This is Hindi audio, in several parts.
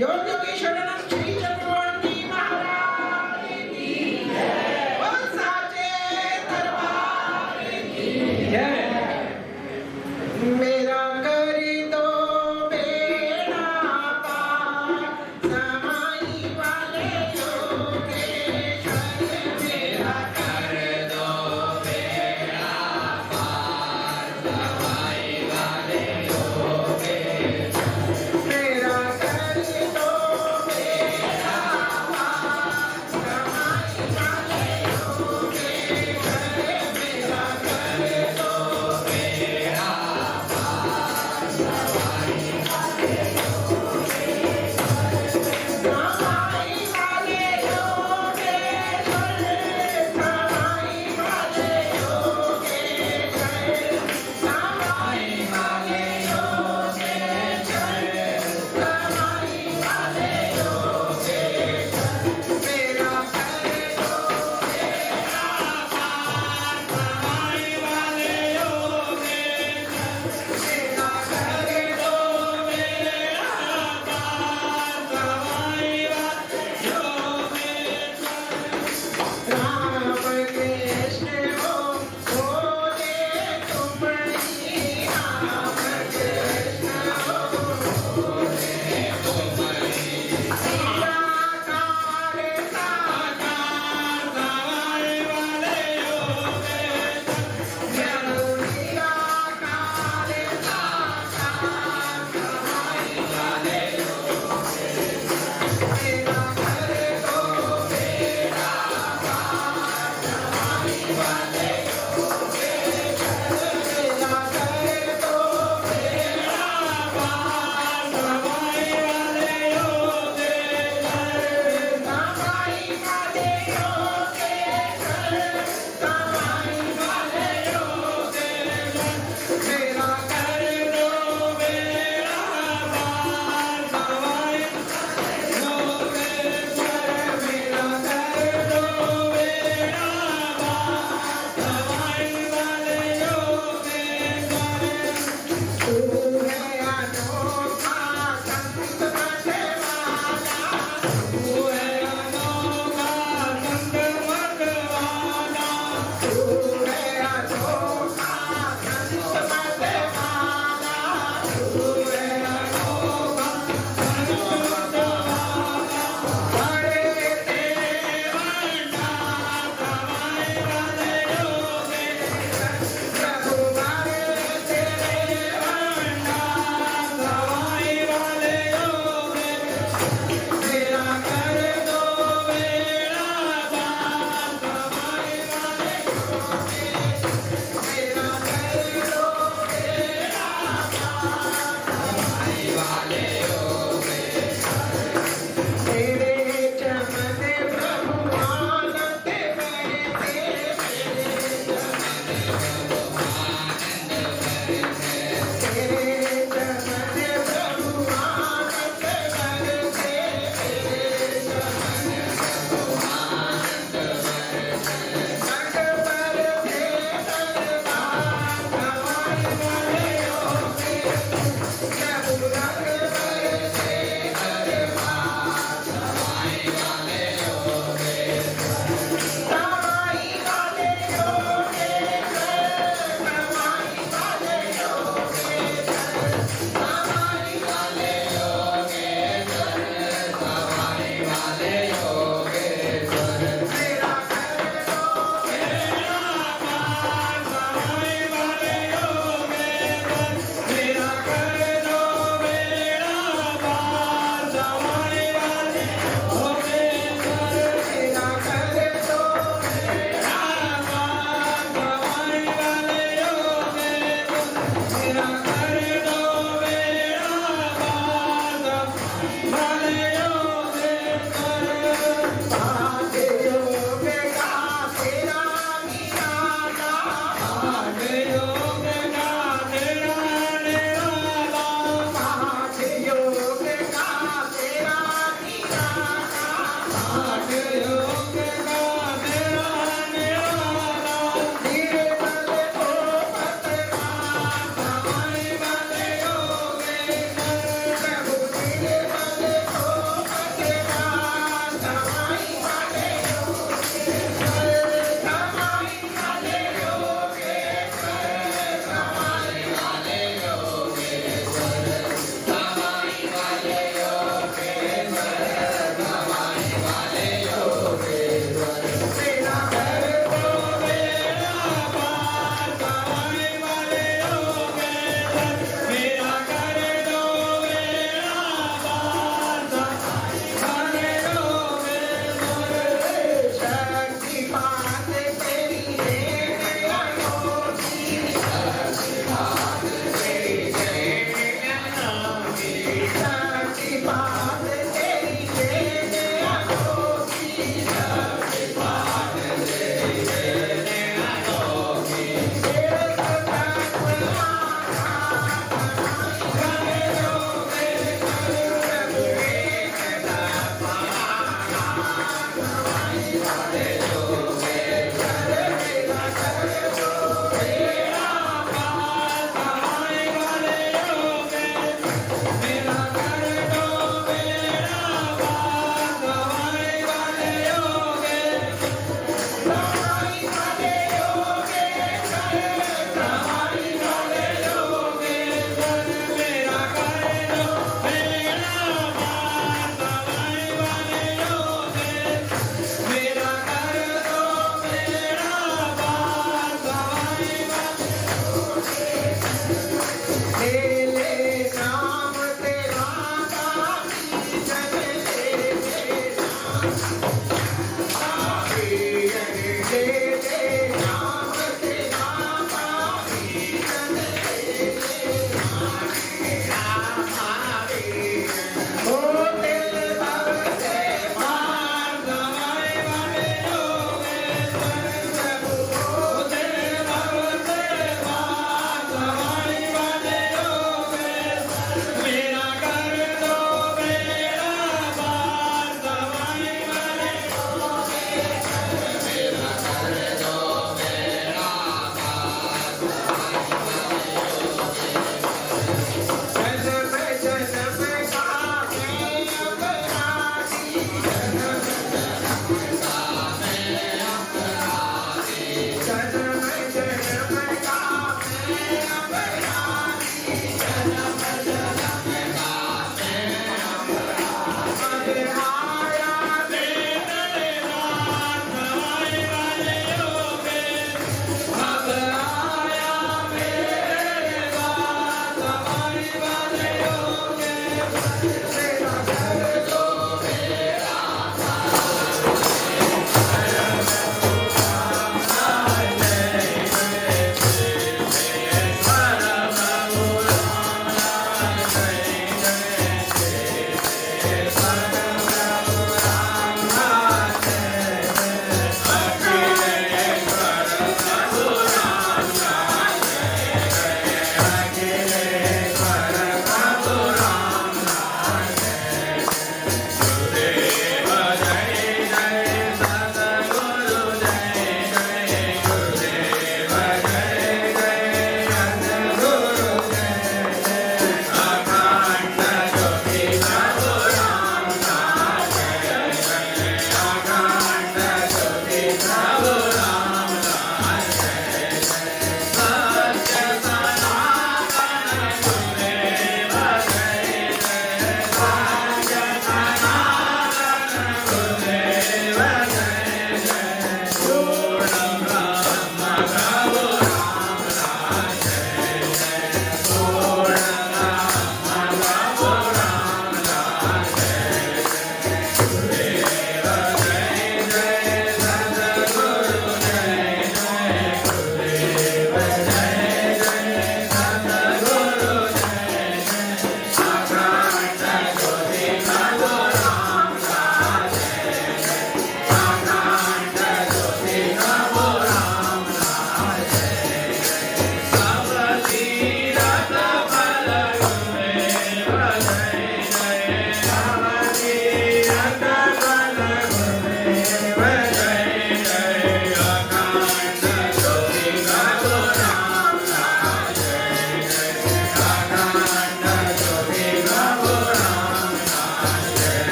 योग योगी शरणम श्री चक्रवर्ती महाराज की जय। बोल साचे दरबार की जय। मेरा कर दो बेड़ा पार समाई वाले योगेश्वर। मेरा कर दो बेड़ा पार समाई वाले योगेश्वर। मेरा कर दो बेड़ा पार समाई वाले योगेश्वर। मेरा कर दो बेड़ा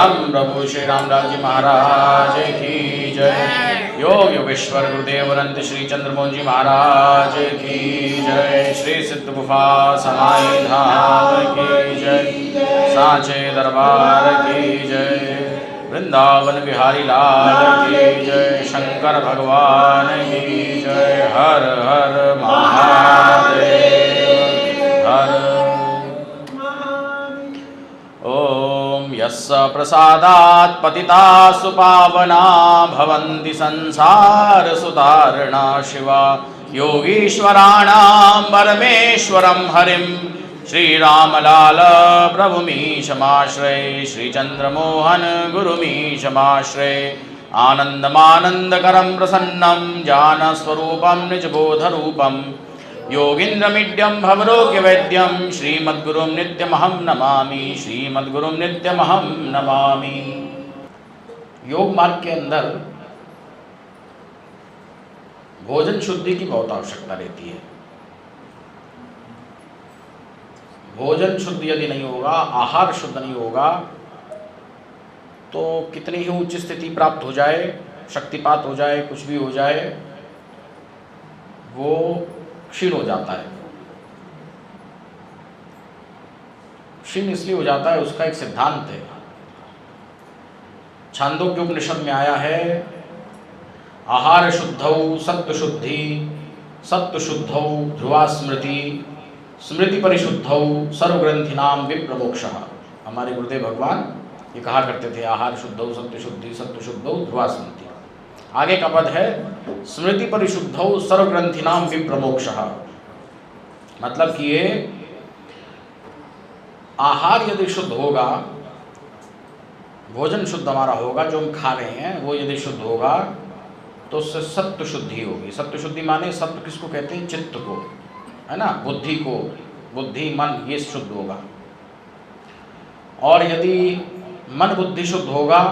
परम प्रभु श्री रामदास जी महाराज की जय। योग योगेश्वर गुरुदेव अनंत श्री चंद्रमोहन जी महाराज की जय। श्री सिद्ध गुफा समाई धाम की जय। सांचे दरबार की जय। वृंदावन बिहारी लाल की जय। शंकर भगवान की जय। हर हर महादेव हर। ओम यस्य प्रसादात् पतिता सुपावना भवन्ति संसार सुतारणा शिवा। योगीश्वराणां परमेश्वरं हरिं श्रीरामलाल प्रभुमीशमाश्रये। श्रीचन्द्रमोहन गुरुमीशमाश्रये। आनन्दमानन्दकरं प्रसन्नं ज्ञानस्वरूपं निजबोधरूपं योगीन्द्रमीड्यं भवरोग्यवैद्यं श्रीमद्गुरुं नित्यमहं नमामि। श्रीमद्गुरुं नित्यमहं नमामि। योग मार्ग के अंदर भोजन शुद्धि की बहुत आवश्यकता रहती है। भोजन शुद्ध यदि नहीं होगा, आहार शुद्ध नहीं होगा, तो कितनी ही उच्च स्थिति प्राप्त हो जाए, शक्तिपात हो जाए, कुछ भी हो जाए, वो क्षीण हो जाता है। क्षीण इसलिए हो जाता है, उसका एक सिद्धांत है। छांदोग्य उपनिषद में आया है, आहार शुद्धौ सत्व शुद्धि, सत्व शुद्धौ ध्रुवा स्मृति, स्मृति परिशुद्धौ सर्वग्रंथिनाम विप्रमोक्षः। हमारे गुरुदेव भगवान ये कहा करते थे, आहार शुद्धौ सत्व शुद्धि, सत्व शुद्धौ ध्रुवा स्मृति। आगे का पद है स्मृति परिशुद्धौ सर्वग्रंथिनाम विप्रमोक्षः। मतलब कि ये आहार यदि शुद्ध होगा, भोजन शुद्ध हमारा होगा, जो हम खा रहे हैं वो यदि शुद्ध होगा, तो उससे सत्व शुद्धि होगी। सत्व शुद्धि माने सत्व किसको कहते हैं? चित्त को, है ना, बुद्धि को। बुद्धि मन ये शुद्ध होगा। और यदि मन बुद्धि शुद्ध होगा,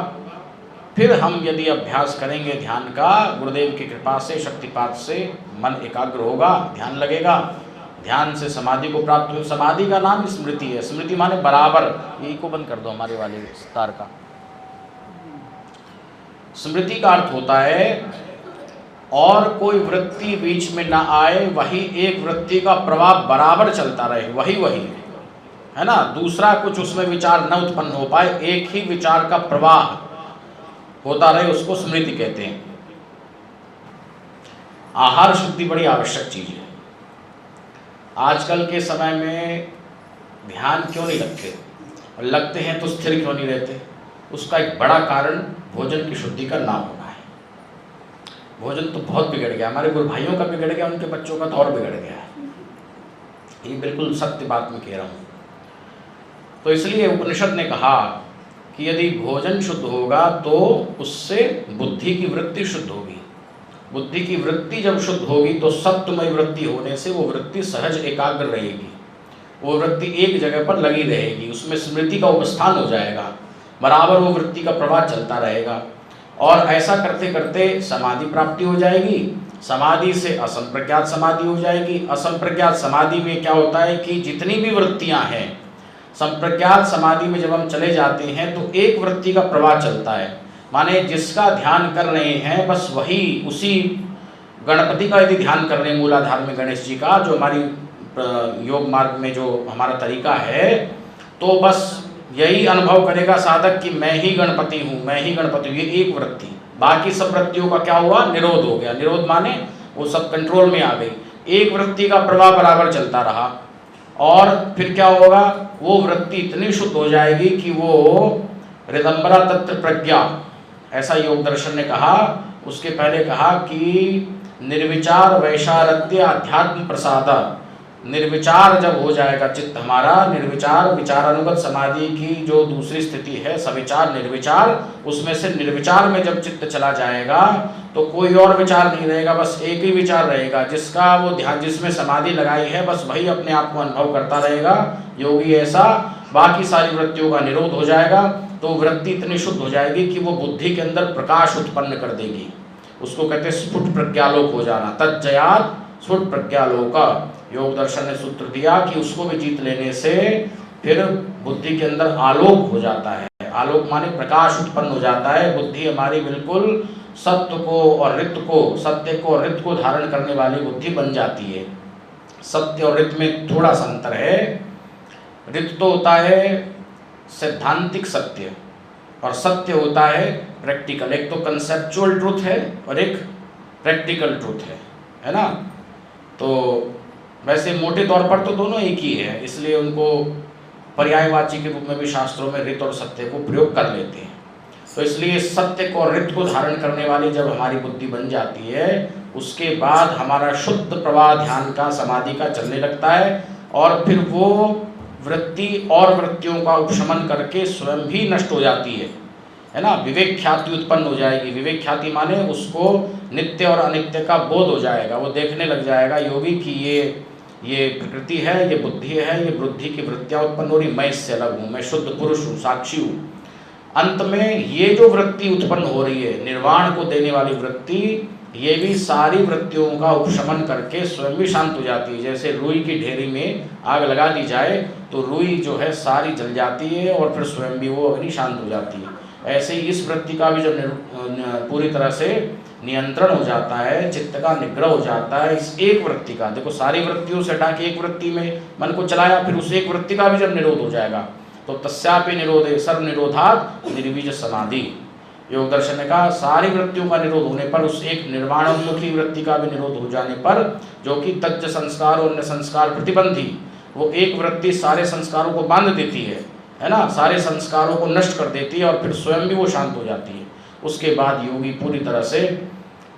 फिर हम यदि अभ्यास करेंगे ध्यान का, गुरुदेव की कृपा से, शक्तिपात से मन एकाग्र होगा, ध्यान लगेगा, ध्यान से समाधि को प्राप्त हो। समाधि का नाम स्मृति है। स्मृति माने बराबर। यही को बंद कर दो हमारे वाले तार का। स्मृति का अर्थ होता है और कोई वृत्ति बीच में ना आए, वही एक वृत्ति का प्रवाह बराबर चलता रहे, वही है ना। दूसरा कुछ उसमें विचार न उत्पन्न हो पाए, एक ही विचार का प्रवाह होता रहे, उसको स्मृति कहते हैं। आहार शुद्धि बड़ी आवश्यक चीज है। आजकल के समय में ध्यान क्यों नहीं लगते, और लगते हैं तो स्थिर क्यों नहीं रहते? उसका एक बड़ा कारण भोजन की शुद्धि का ना होना है। भोजन तो बहुत बिगड़ गया, हमारे गुरु भाइयों का बिगड़ गया, उनके बच्चों का तो और बिगड़ गया है। ये बिल्कुल सत्य बात मैं कह रहा हूँ। तो इसलिए उपनिषद ने कहा कि यदि भोजन शुद्ध होगा तो उससे बुद्धि की वृत्ति शुद्ध होगी। बुद्धि की वृत्ति जब शुद्ध होगी तो सत्वमय वृत्ति होने से वो वृत्ति सहज एकाग्र रहेगी, वो वृत्ति एक जगह पर लगी रहेगी, उसमें स्मृति का उपस्थान हो जाएगा, बराबर वो वृत्ति का प्रवाह चलता रहेगा। और ऐसा करते करते समाधि प्राप्ति हो जाएगी। समाधि से असंप्रज्ञात समाधि हो जाएगी। असंप्रज्ञात समाधि में क्या होता है कि जितनी भी वृत्तियां हैं, संप्रज्ञात समाधि में जब हम चले जाते हैं तो एक वृत्ति का प्रवाह चलता है। माने जिसका ध्यान कर रहे हैं बस वही, उसी गणपति का यदि ध्यान कर रहे हैं, मूलाधार में गणेश जी का, जो हमारी योग मार्ग में जो हमारा तरीका है, तो बस यही अनुभव करेगा साधक कि मैं ही गणपति हूँ, मैं ही गणपति हूँ। ये एक वृत्ति, बाकी सब वृत्तियों का क्या हुआ? निरोध हो गया। निरोध माने वो सब कंट्रोल में आ गई। एक वृत्ति का प्रवाह बराबर चलता रहा, और फिर क्या होगा? वो वृत्ति इतनी शुद्ध हो जाएगी कि वो ऋदंबरा तत्र प्रज्ञा, ऐसा योग दर्शन ने कहा। उसके पहले कहा कि निर्विचार वैशारद्य अध्यात्म प्रसाद। निर्विचार जब हो जाएगा चित्त हमारा, निर्विचार विचारानुगत समाधि की जो दूसरी स्थिति है, सविचार निर्विचार, उसमें से निर्विचार में जब चित्त चला जाएगा तो कोई और विचार नहीं रहेगा, बस एक ही विचार रहेगा। जिसका वो ध्यान, जिसमें समाधि लगाई है, बस वही अपने आप को अनुभव करता रहेगा योगी ऐसा। बाकी सारी वृत्तियों का निरोध हो जाएगा, तो वृत्ति इतनी शुद्ध हो जाएगी कि वो बुद्धि के अंदर प्रकाश उत्पन्न कर देगी। उसको कहते हैं स्फुट प्रज्ञालोक हो जाना। तज्जयात स्फुट प्रज्ञालोक। योग दर्शन ने सूत्र दिया कि उसको भी जीत लेने से फिर बुद्धि के अंदर आलोक हो जाता है। है। आलोक माने प्रकाश उत्पन्न हो जाता है। बुद्धि हमारी बिल्कुल सत्य को और रित को, सत्य को और रित को धारण करने वाली बुद्धि बन जाती है। सत्य और रित में थोड़ा सा अंतर है। रित तो होता है सैद्धांतिक सत्य और सत्य होता है प्रैक्टिकल। एक तो कंसेप्चुअल ट्रूथ है और एक प्रैक्टिकल ट्रूथ है ना। तो वैसे मोटे तौर पर तो दोनों एक ही है, इसलिए उनको पर्यायवाची के रूप में भी शास्त्रों में रित और सत्य को प्रयोग कर लेते हैं। तो इसलिए सत्य को और रित को धारण करने वाली जब हमारी बुद्धि बन जाती है, उसके बाद हमारा शुद्ध प्रवाह ध्यान का, समाधि का चलने लगता है और फिर वो वृत्ति और वृत्तियों का उपशमन करके स्वयं भी नष्ट हो जाती है ना। विवेक ख्याति उत्पन्न हो जाएगी। विवेक ख्याति माने उसको नित्य और अनित्य का बोध हो जाएगा। वो देखने लग जाएगा योगी कि ये प्रकृति है, ये बुद्धि है, ये बुद्धि की वृत्तियाँ उत्पन्न हो रही, मैं इससे अलग हूँ, मैं शुद्ध पुरुष हूँ, साक्षी हूँ। अंत में ये जो वृत्ति उत्पन्न हो रही है, निर्वाण को देने वाली वृत्ति, ये भी सारी वृत्तियों का उपशमन करके स्वयं भी शांत हो जाती है। जैसे रुई की ढेरी में आग लगा दी जाए तो रुई जो है सारी जल जाती है और फिर स्वयं भी वो अग्नि शांत हो जाती है। ऐसे ही इस वृत्ति का भी जब पूरी तरह से नियंत्रण हो जाता है, चित्त का निग्रह हो जाता है इस एक वृत्ति का। देखो सारी वृत्तियों से हटा के एक वृत्ति में मन को चलाया, फिर उस एक वृत्ति का भी जब निरोध हो जाएगा तो तस्यापि निरोधे सर्व निरोधात् निर्बीज समाधि। योग दर्शन ने कहा सारी वृत्तियों का निरोध होने पर, उस एक निर्वाणोन्मुखी वृत्ति का भी निरोध हो जाने पर, जो कि तज्ज संस्कार और अन्य संस्कार प्रतिबंधी, वो एक वृत्ति सारे संस्कारों को बांध देती है ना, सारे संस्कारों को नष्ट कर देती है और फिर स्वयं भी वो शांत हो जाती है। उसके बाद योगी पूरी तरह से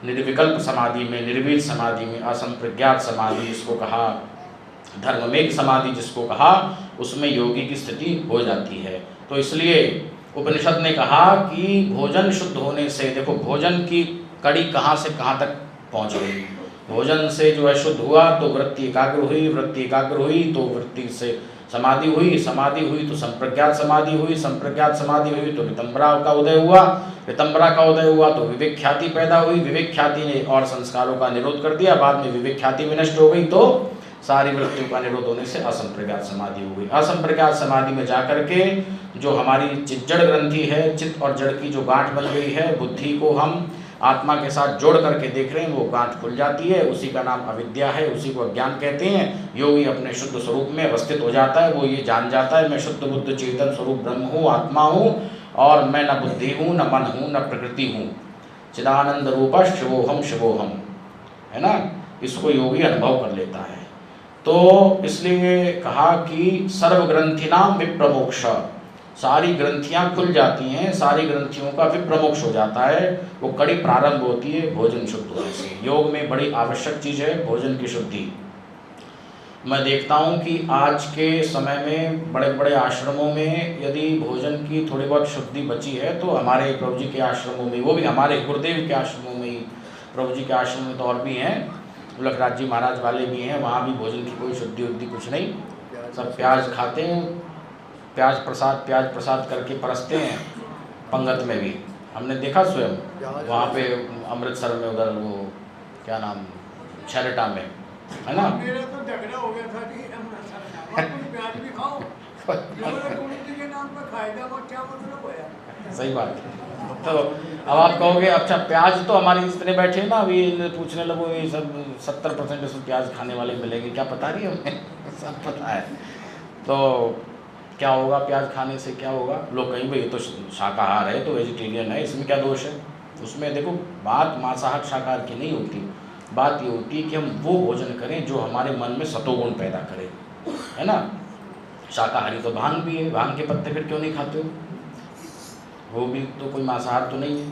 निर्विकल्प समाधि में, निर्वीज समाधि में, असंप्रज्ञात समाधि जिसको कहा, धर्ममेघ समाधि जिसको कहा, उसमें योगी की स्थिति हो जाती है। तो इसलिए उपनिषद ने कहा कि भोजन शुद्ध होने से, देखो भोजन की कड़ी कहाँ से कहाँ तक पहुँच गई। भोजन से जो है शुद्ध हुआ तो वृत्ति एकाग्र हुई, वृत्ति एकाग्र हुई तो वृत्ति से समाधि हुई, समाधि हुई तो संप्रज्ञात समाधि हुई, संप्रज्ञात समाधि हुई तो रितंबरा का उदय हुआ, रितंबरा का उदय हुआ तो विवेक ख्याति पैदा हुई, विवेक ख्याति ने और संस्कारों का निरोध कर दिया, बाद में विवेक ख्याति भी नष्ट हो गई तो सारी वृत्तियों का निरोध होने से असंप्रज्ञात समाधि हो गई। असंप्रज्ञात समाधि में जाकर के जो हमारी जड़ ग्रंथि है, चित्त और जड़ की जो गांठ बन गई है, बुद्धि को हम आत्मा के साथ जोड़ करके देख रहे हैं, वो गांठ खुल जाती है, उसी का नाम अविद्या है, उसी को अज्ञान कहते हैं। योगी अपने शुद्ध स्वरूप में अवस्थित हो जाता है, वो ये जान जाता है मैं शुद्ध बुद्ध चेतन स्वरूप ब्रह्म हूँ, आत्मा हूँ और मैं न बुद्धि हूँ, न मन हूँ, न प्रकृति हूँ, चिदानंद रूप शिवोहम शिवोहम, है ना। इसको योगी अनुभव कर लेता है। तो इसलिए कहा कि सर्वग्रंथिनाम विप्रमोक्ष, सारी ग्रंथियां खुल जाती हैं, सारी ग्रंथियों का विप्रमोक्ष हो जाता है। वो कड़ी प्रारंभ होती है भोजन शुद्ध होने से। योग में बड़ी आवश्यक चीज़ है भोजन की शुद्धि। मैं देखता हूँ कि आज के समय में बड़े बड़े आश्रमों में यदि भोजन की थोड़ी बहुत शुद्धि बची है तो हमारे प्रभु जी के आश्रमों में, वो भी हमारे गुरुदेव के आश्रमों में ही, प्रभु जी के आश्रम में तो और भी हैं, लखराज जी महाराज वाले भी हैं, वहाँ भी भोजन की कोई शुद्धि उद्धि कुछ नहीं, सब प्याज खाते हैं, प्याज प्रसाद करके परसते हैं पंगत में भी। हमने देखा स्वयं वहाँ पे अमृतसर में, उधर वो क्या नाम, छैरटा में, है ना। मेरा तो झगड़ा हो गया था कि प्याज भी खाओ, के नाम पर खाएगा, वो क्या मतलब होया। सही बात है। तो अब आप कहोगे अच्छा प्याज तो हमारे जितने बैठे ना अभी पूछने लगो ये सब 70% इसमें प्याज खाने वाले मिलेंगे, क्या पता नहीं हमें सब पता है। तो क्या होगा प्याज खाने से, क्या होगा? लोग कहीं भाई ये तो शाकाहार है, तो वेजिटेरियन है, इसमें क्या दोष है? उसमें देखो बात मांसाहार शाकाहार की नहीं होती, बात ये होती है कि हम वो भोजन करें जो हमारे मन में सतोगुण पैदा करे, है ना। शाकाहारी तो भांग भी है, भांग के पत्ते फिर क्यों नहीं खाते हो? वो भी तो कोई मांसाहार तो नहीं है।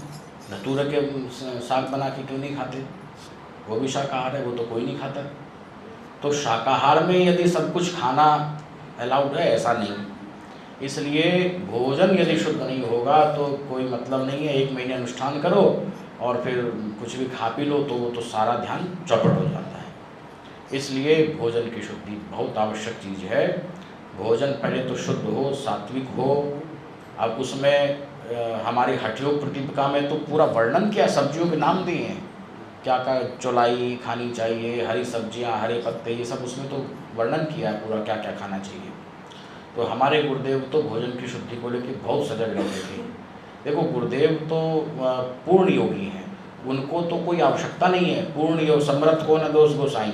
धतूरे के साग बना के क्यों नहीं खाते? वो भी शाकाहार है, वो तो कोई नहीं खाता। तो शाकाहार में यदि सब कुछ खाना अलाउड है, ऐसा नहीं। इसलिए भोजन यदि शुद्ध नहीं होगा तो कोई मतलब नहीं है। 1 महीने अनुष्ठान करो और फिर कुछ भी खा पी लो तो वो तो सारा ध्यान चौपट हो जाता है। इसलिए भोजन की शुद्धि बहुत आवश्यक चीज़ है। भोजन पहले तो शुद्ध हो, सात्विक हो। अब उसमें हमारी हठयोग प्रतिपिका में तो पूरा वर्णन किया, सब्जियों के नाम दिए हैं, क्या क्या चौलाई खानी चाहिए, हरी सब्जियां, हरे पत्ते, ये सब उसमें तो वर्णन किया है पूरा, क्या क्या खाना चाहिए। तो हमारे गुरुदेव तो भोजन की शुद्धि को लेकर बहुत सजग रहते थे। देखो गुरुदेव तो पूर्ण योगी हैं, उनको तो कोई आवश्यकता नहीं है। पूर्ण योग समर्थ को न दोष गोसाई,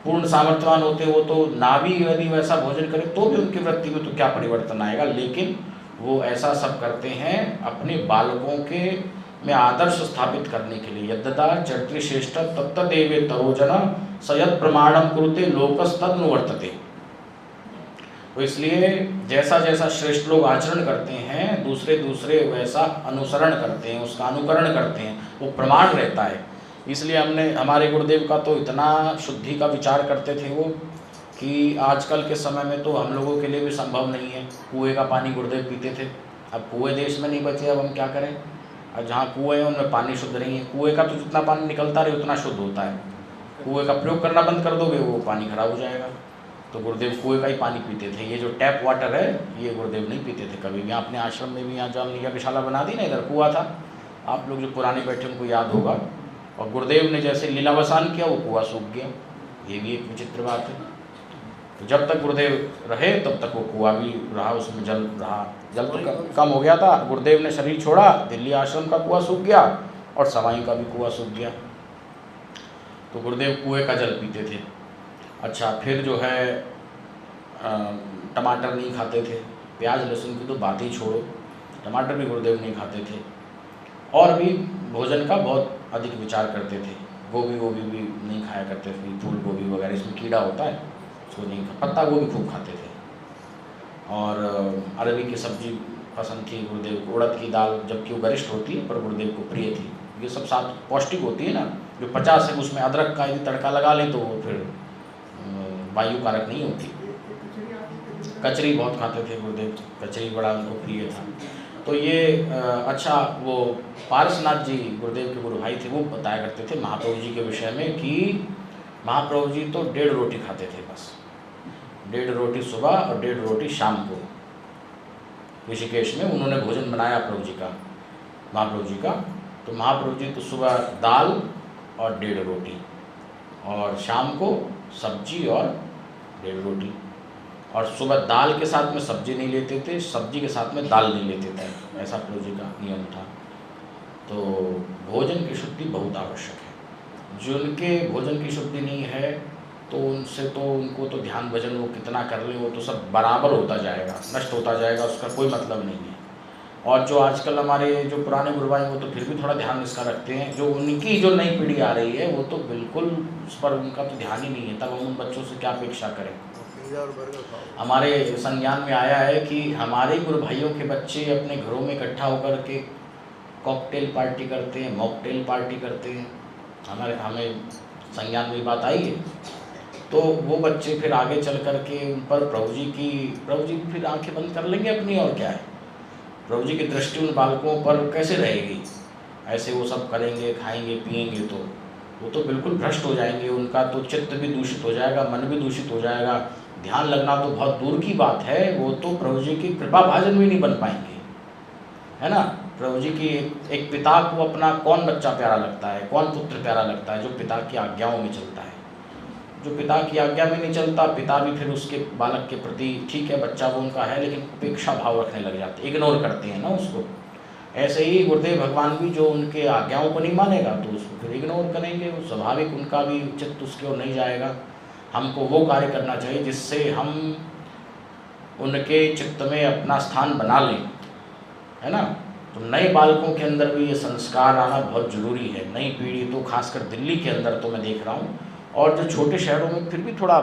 पूर्ण सामर्थ्यवान होते वो तो ना भी यदि वैसा भोजन करे तो भी उनकी वृत्ति में तो क्या परिवर्तन आएगा, लेकिन वो ऐसा सब करते हैं अपने बालकों के में आदर्श स्थापित करने के लिए। यद्यदा चरित्र श्रेष्ठ तत्तदेवे तरोजना सयत प्रमाणम कुरुते लोकस्तदनुवर्तते। तो इसलिए जैसा जैसा श्रेष्ठ लोग आचरण करते हैं दूसरे वैसा अनुसरण करते हैं, उसका अनुकरण करते हैं, वो प्रमाण रहता है। इसलिए हमने हमारे गुरुदेव का तो इतना शुद्धि का विचार करते थे वो कि आजकल के समय में तो हम लोगों के लिए भी संभव नहीं है। कुएं का पानी गुरुदेव पीते थे, अब कुएं देश में नहीं बचे, अब हम क्या करें। अब जहाँ कुएं हैं उनमें पानी शुद्ध नहीं है। कुएं का तो जितना पानी निकलता रहे उतना शुद्ध होता है, कुएं का प्रयोग करना बंद कर दोगे वो पानी खराब हो जाएगा। तो गुरुदेव कुएं का ही पानी पीते थे। ये जो टैप वाटर है ये गुरुदेव नहीं पीते थे कभी भी। अपने आश्रम में भी यहाँ जल यज्ञशाला बना दी ना, इधर कुआं था, आप लोग जो पुराने बैठे उनको याद होगा। और गुरुदेव ने जैसे लीलावसान किया वो कुआं सूख गया, ये भी एक विचित्र बात है। तो जब तक गुरुदेव रहे तब तक वो कुआं भी रहा, उसमें जल रहा। जल तो कम हो गया था, गुरुदेव ने शरीर छोड़ा, दिल्ली आश्रम का कुआं सूख गया और सवाई का भी कुआं सूख गया। तो गुरुदेव कुएं का जल पीते थे। अच्छा, फिर जो है टमाटर नहीं खाते थे, प्याज लहसुन की तो बात ही छोड़ो, टमाटर भी गुरुदेव नहीं खाते थे। और भी भोजन का बहुत अधिक विचार करते थे। गोभी भी नहीं खाया करते थे, फूल गोभी वगैरह इसमें कीड़ा होता है, उसको नहीं पत्ता गोभी खूब खाते थे। और अरबी की सब्जी पसंद थी गुरुदेव को, उड़द की दाल जबकि वो गरिष्ठ होती है पर गुरुदेव को प्रिय थी। ये सब साथ पौष्टिक होती है ना, जो 50 है उसमें अदरक का यदि तड़का लगा लें तो वो फिर वायु कारक नहीं होती। कचरी बहुत खाते थे गुरुदेव, कचरी बड़ा उनको प्रिय था। तो ये अच्छा, वो पारसनाथ जी गुरुदेव के गुरु भाई थे, वो बताया करते थे महाप्रभु जी के विषय में कि महाप्रभु जी तो 1.5 रोटी खाते थे बस, 1.5 रोटी सुबह और 1.5 रोटी शाम को। ऋषिकेश में उन्होंने भोजन बनाया प्रभु जी का, महाप्रभु जी का। तो महाप्रभु जी तो सुबह दाल और 1.5 रोटी और शाम को सब्जी और 1.5 रोटी। और सुबह दाल के साथ में सब्जी नहीं लेते थे, सब्जी के साथ में दाल नहीं लेते थे, ऐसा प्रभु जी का नियम था। तो भोजन की शुद्धि बहुत आवश्यक है। जिनके भोजन की शुद्धि नहीं है तो उनसे तो उनको तो ध्यान भजन वो कितना कर ले वो तो सब बराबर होता जाएगा, नष्ट होता जाएगा, उसका कोई मतलब नहीं है। और जो आजकल हमारे जो पुराने गुरु भाई वो तो फिर भी थोड़ा ध्यान इसका रखते हैं, जो उनकी जो नई पीढ़ी आ रही है वो तो बिल्कुल उस पर उनका तो ध्यान ही नहीं है। तब हम उन बच्चों से क्या अपेक्षा करें। हमारे संज्ञान में आया है कि हमारे गुरु भाइयों के बच्चे अपने घरों में इकट्ठा होकर के कॉकटेल पार्टी करते हैं, मॉकटेल पार्टी करते हैं। हमें संज्ञान में बात आई है। तो वो बच्चे फिर आगे चल कर के उन पर प्रभु जी फिर आंखें बंद कर लेंगे अपनी, और क्या है, प्रभु जी की दृष्टि उन बालकों पर कैसे रहेगी। ऐसे वो सब करेंगे, खाएंगे पिएंगे तो वो तो बिल्कुल भ्रष्ट हो जाएंगे, उनका तो चित्त भी दूषित हो जाएगा, मन भी दूषित हो जाएगा, ध्यान लगना तो बहुत दूर की बात है। वो तो प्रभु जी की कृपा भाजन भी नहीं बन पाएंगे, है ना। प्रभु जी की एक पिता को अपना कौन बच्चा प्यारा लगता है, कौन पुत्र प्यारा लगता है, जो पिता की आज्ञाओं में चलता है। जो पिता की आज्ञा में नहीं चलता, पिता भी फिर उसके बालक के प्रति, ठीक है बच्चा वो उनका है लेकिन उपेक्षा भाव रखने लग जाते, इग्नोर करते हैं ना उसको। ऐसे ही गुरुदेव भगवान भी जो उनके आज्ञाओं को नहीं मानेगा तो उसको फिर इग्नोर करेंगे, वो स्वाभाविक उनका भी चित्त उसकी ओर नहीं जाएगा। हमको वो कार्य करना चाहिए जिससे हम उनके चित्त में अपना स्थान बना लें, है ना। तो नए बालकों के अंदर भी ये संस्कार आना बहुत ज़रूरी है। नई पीढ़ी तो खासकर दिल्ली के अंदर तो मैं देख रहा हूँ, और जो छोटे शहरों में फिर भी थोड़ा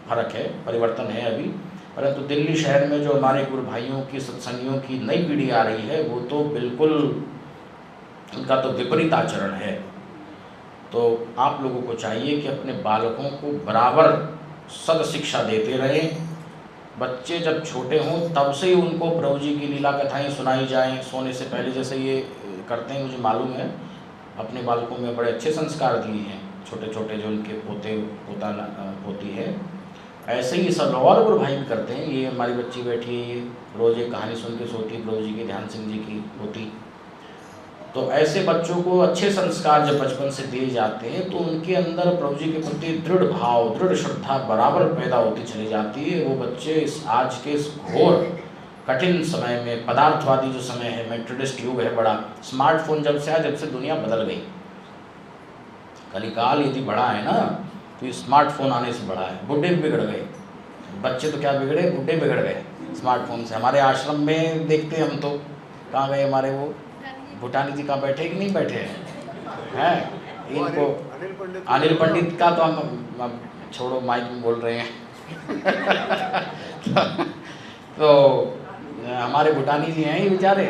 फर्क है, परिवर्तन है अभी, परंतु दिल्ली शहर में जो हमारे गुरु भाइयों की सत्संगियों की नई पीढ़ी आ रही है वो तो बिल्कुल उनका तो विपरीत आचरण है। तो आप लोगों को चाहिए कि अपने बालकों को बराबर सद शिक्षा देते रहें। बच्चे जब छोटे हों तब से ही उनको प्रभु जी की लीला कथाएँ सुनाई जाएं, सोने से पहले जैसे ये करते हैं। मुझे मालूम है अपने बालकों में बड़े अच्छे संस्कार दिए हैं, छोटे छोटे जो उनके पोती है, ऐसे ही सब और गुरु भाई भी करते हैं। ये हमारी बच्ची बैठी है, रोज़ एक कहानी सुन के सोती, प्रभु जी की, ध्यान सिंह जी की पोती, तो ऐसे बच्चों को अच्छे संस्कार जब बचपन से दिए जाते हैं तो उनके अंदर प्रभु जी के प्रति दृढ़ भाव, दृढ़ श्रद्धा बराबर पैदा होती चली जाती है। वो बच्चे इस आज के इस घोर कठिन समय में, पदार्थवादी जो समय है, मेट्रोडिस्ट युग है बड़ा, स्मार्टफोन जब से आया, जब से दुनिया बदल गई। कलिकाल यदि बढ़ा है ना तो ये स्मार्टफोन आने से बढ़ा है। बुढ़े बिगड़ गए, बच्चे तो क्या बिगड़े, बुढ़े बिगड़ गए स्मार्टफोन से। हमारे आश्रम में देखते हम तो, कहाँ गए हमारे वो भूटानी जी, कहाँ बैठे कि नहीं बैठे हैं? इनको अनिल पंडित का तो हम छोड़ो, माइक में बोल रहे हैं तो हमारे भूटानी जी हैं ये बेचारे,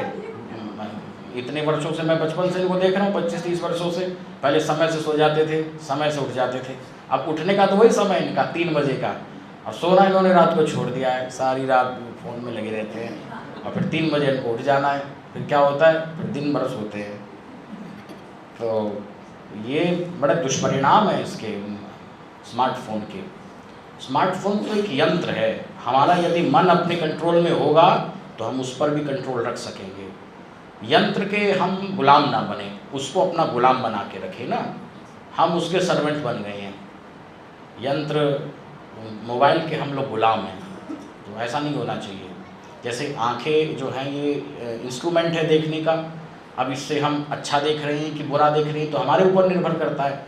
इतने वर्षों से मैं बचपन से इनको देख रहा हूँ, 25-30 वर्षों से। पहले समय से सो जाते थे, समय से उठ जाते थे। अब उठने का तो वही समय इनका 3 बजे का, और सोना इन्होंने रात को छोड़ दिया है। सारी रात फ़ोन में लगे रहते हैं और फिर 3 बजे इनको उठ जाना है। फिर क्या होता है, फिर दिन भर सोते हैं। तो ये बड़े दुष्परिणाम है इसके, स्मार्टफोन के। स्मार्टफोन तो एक यंत्र है, हमारा यदि मन अपने कंट्रोल में होगा तो हम उस पर भी कंट्रोल रख सकेंगे। यंत्र के हम गुलाम ना बने, उसको अपना गुलाम बना के रखें ना, हम उसके सर्वेंट बन गए हैं। यंत्र, मोबाइल के हम लोग गुलाम हैं, तो ऐसा नहीं होना चाहिए। जैसे आंखें जो हैं ये इंस्ट्रूमेंट है देखने का, अब इससे हम अच्छा देख रहे हैं कि बुरा देख रहे हैं तो हमारे ऊपर निर्भर करता है।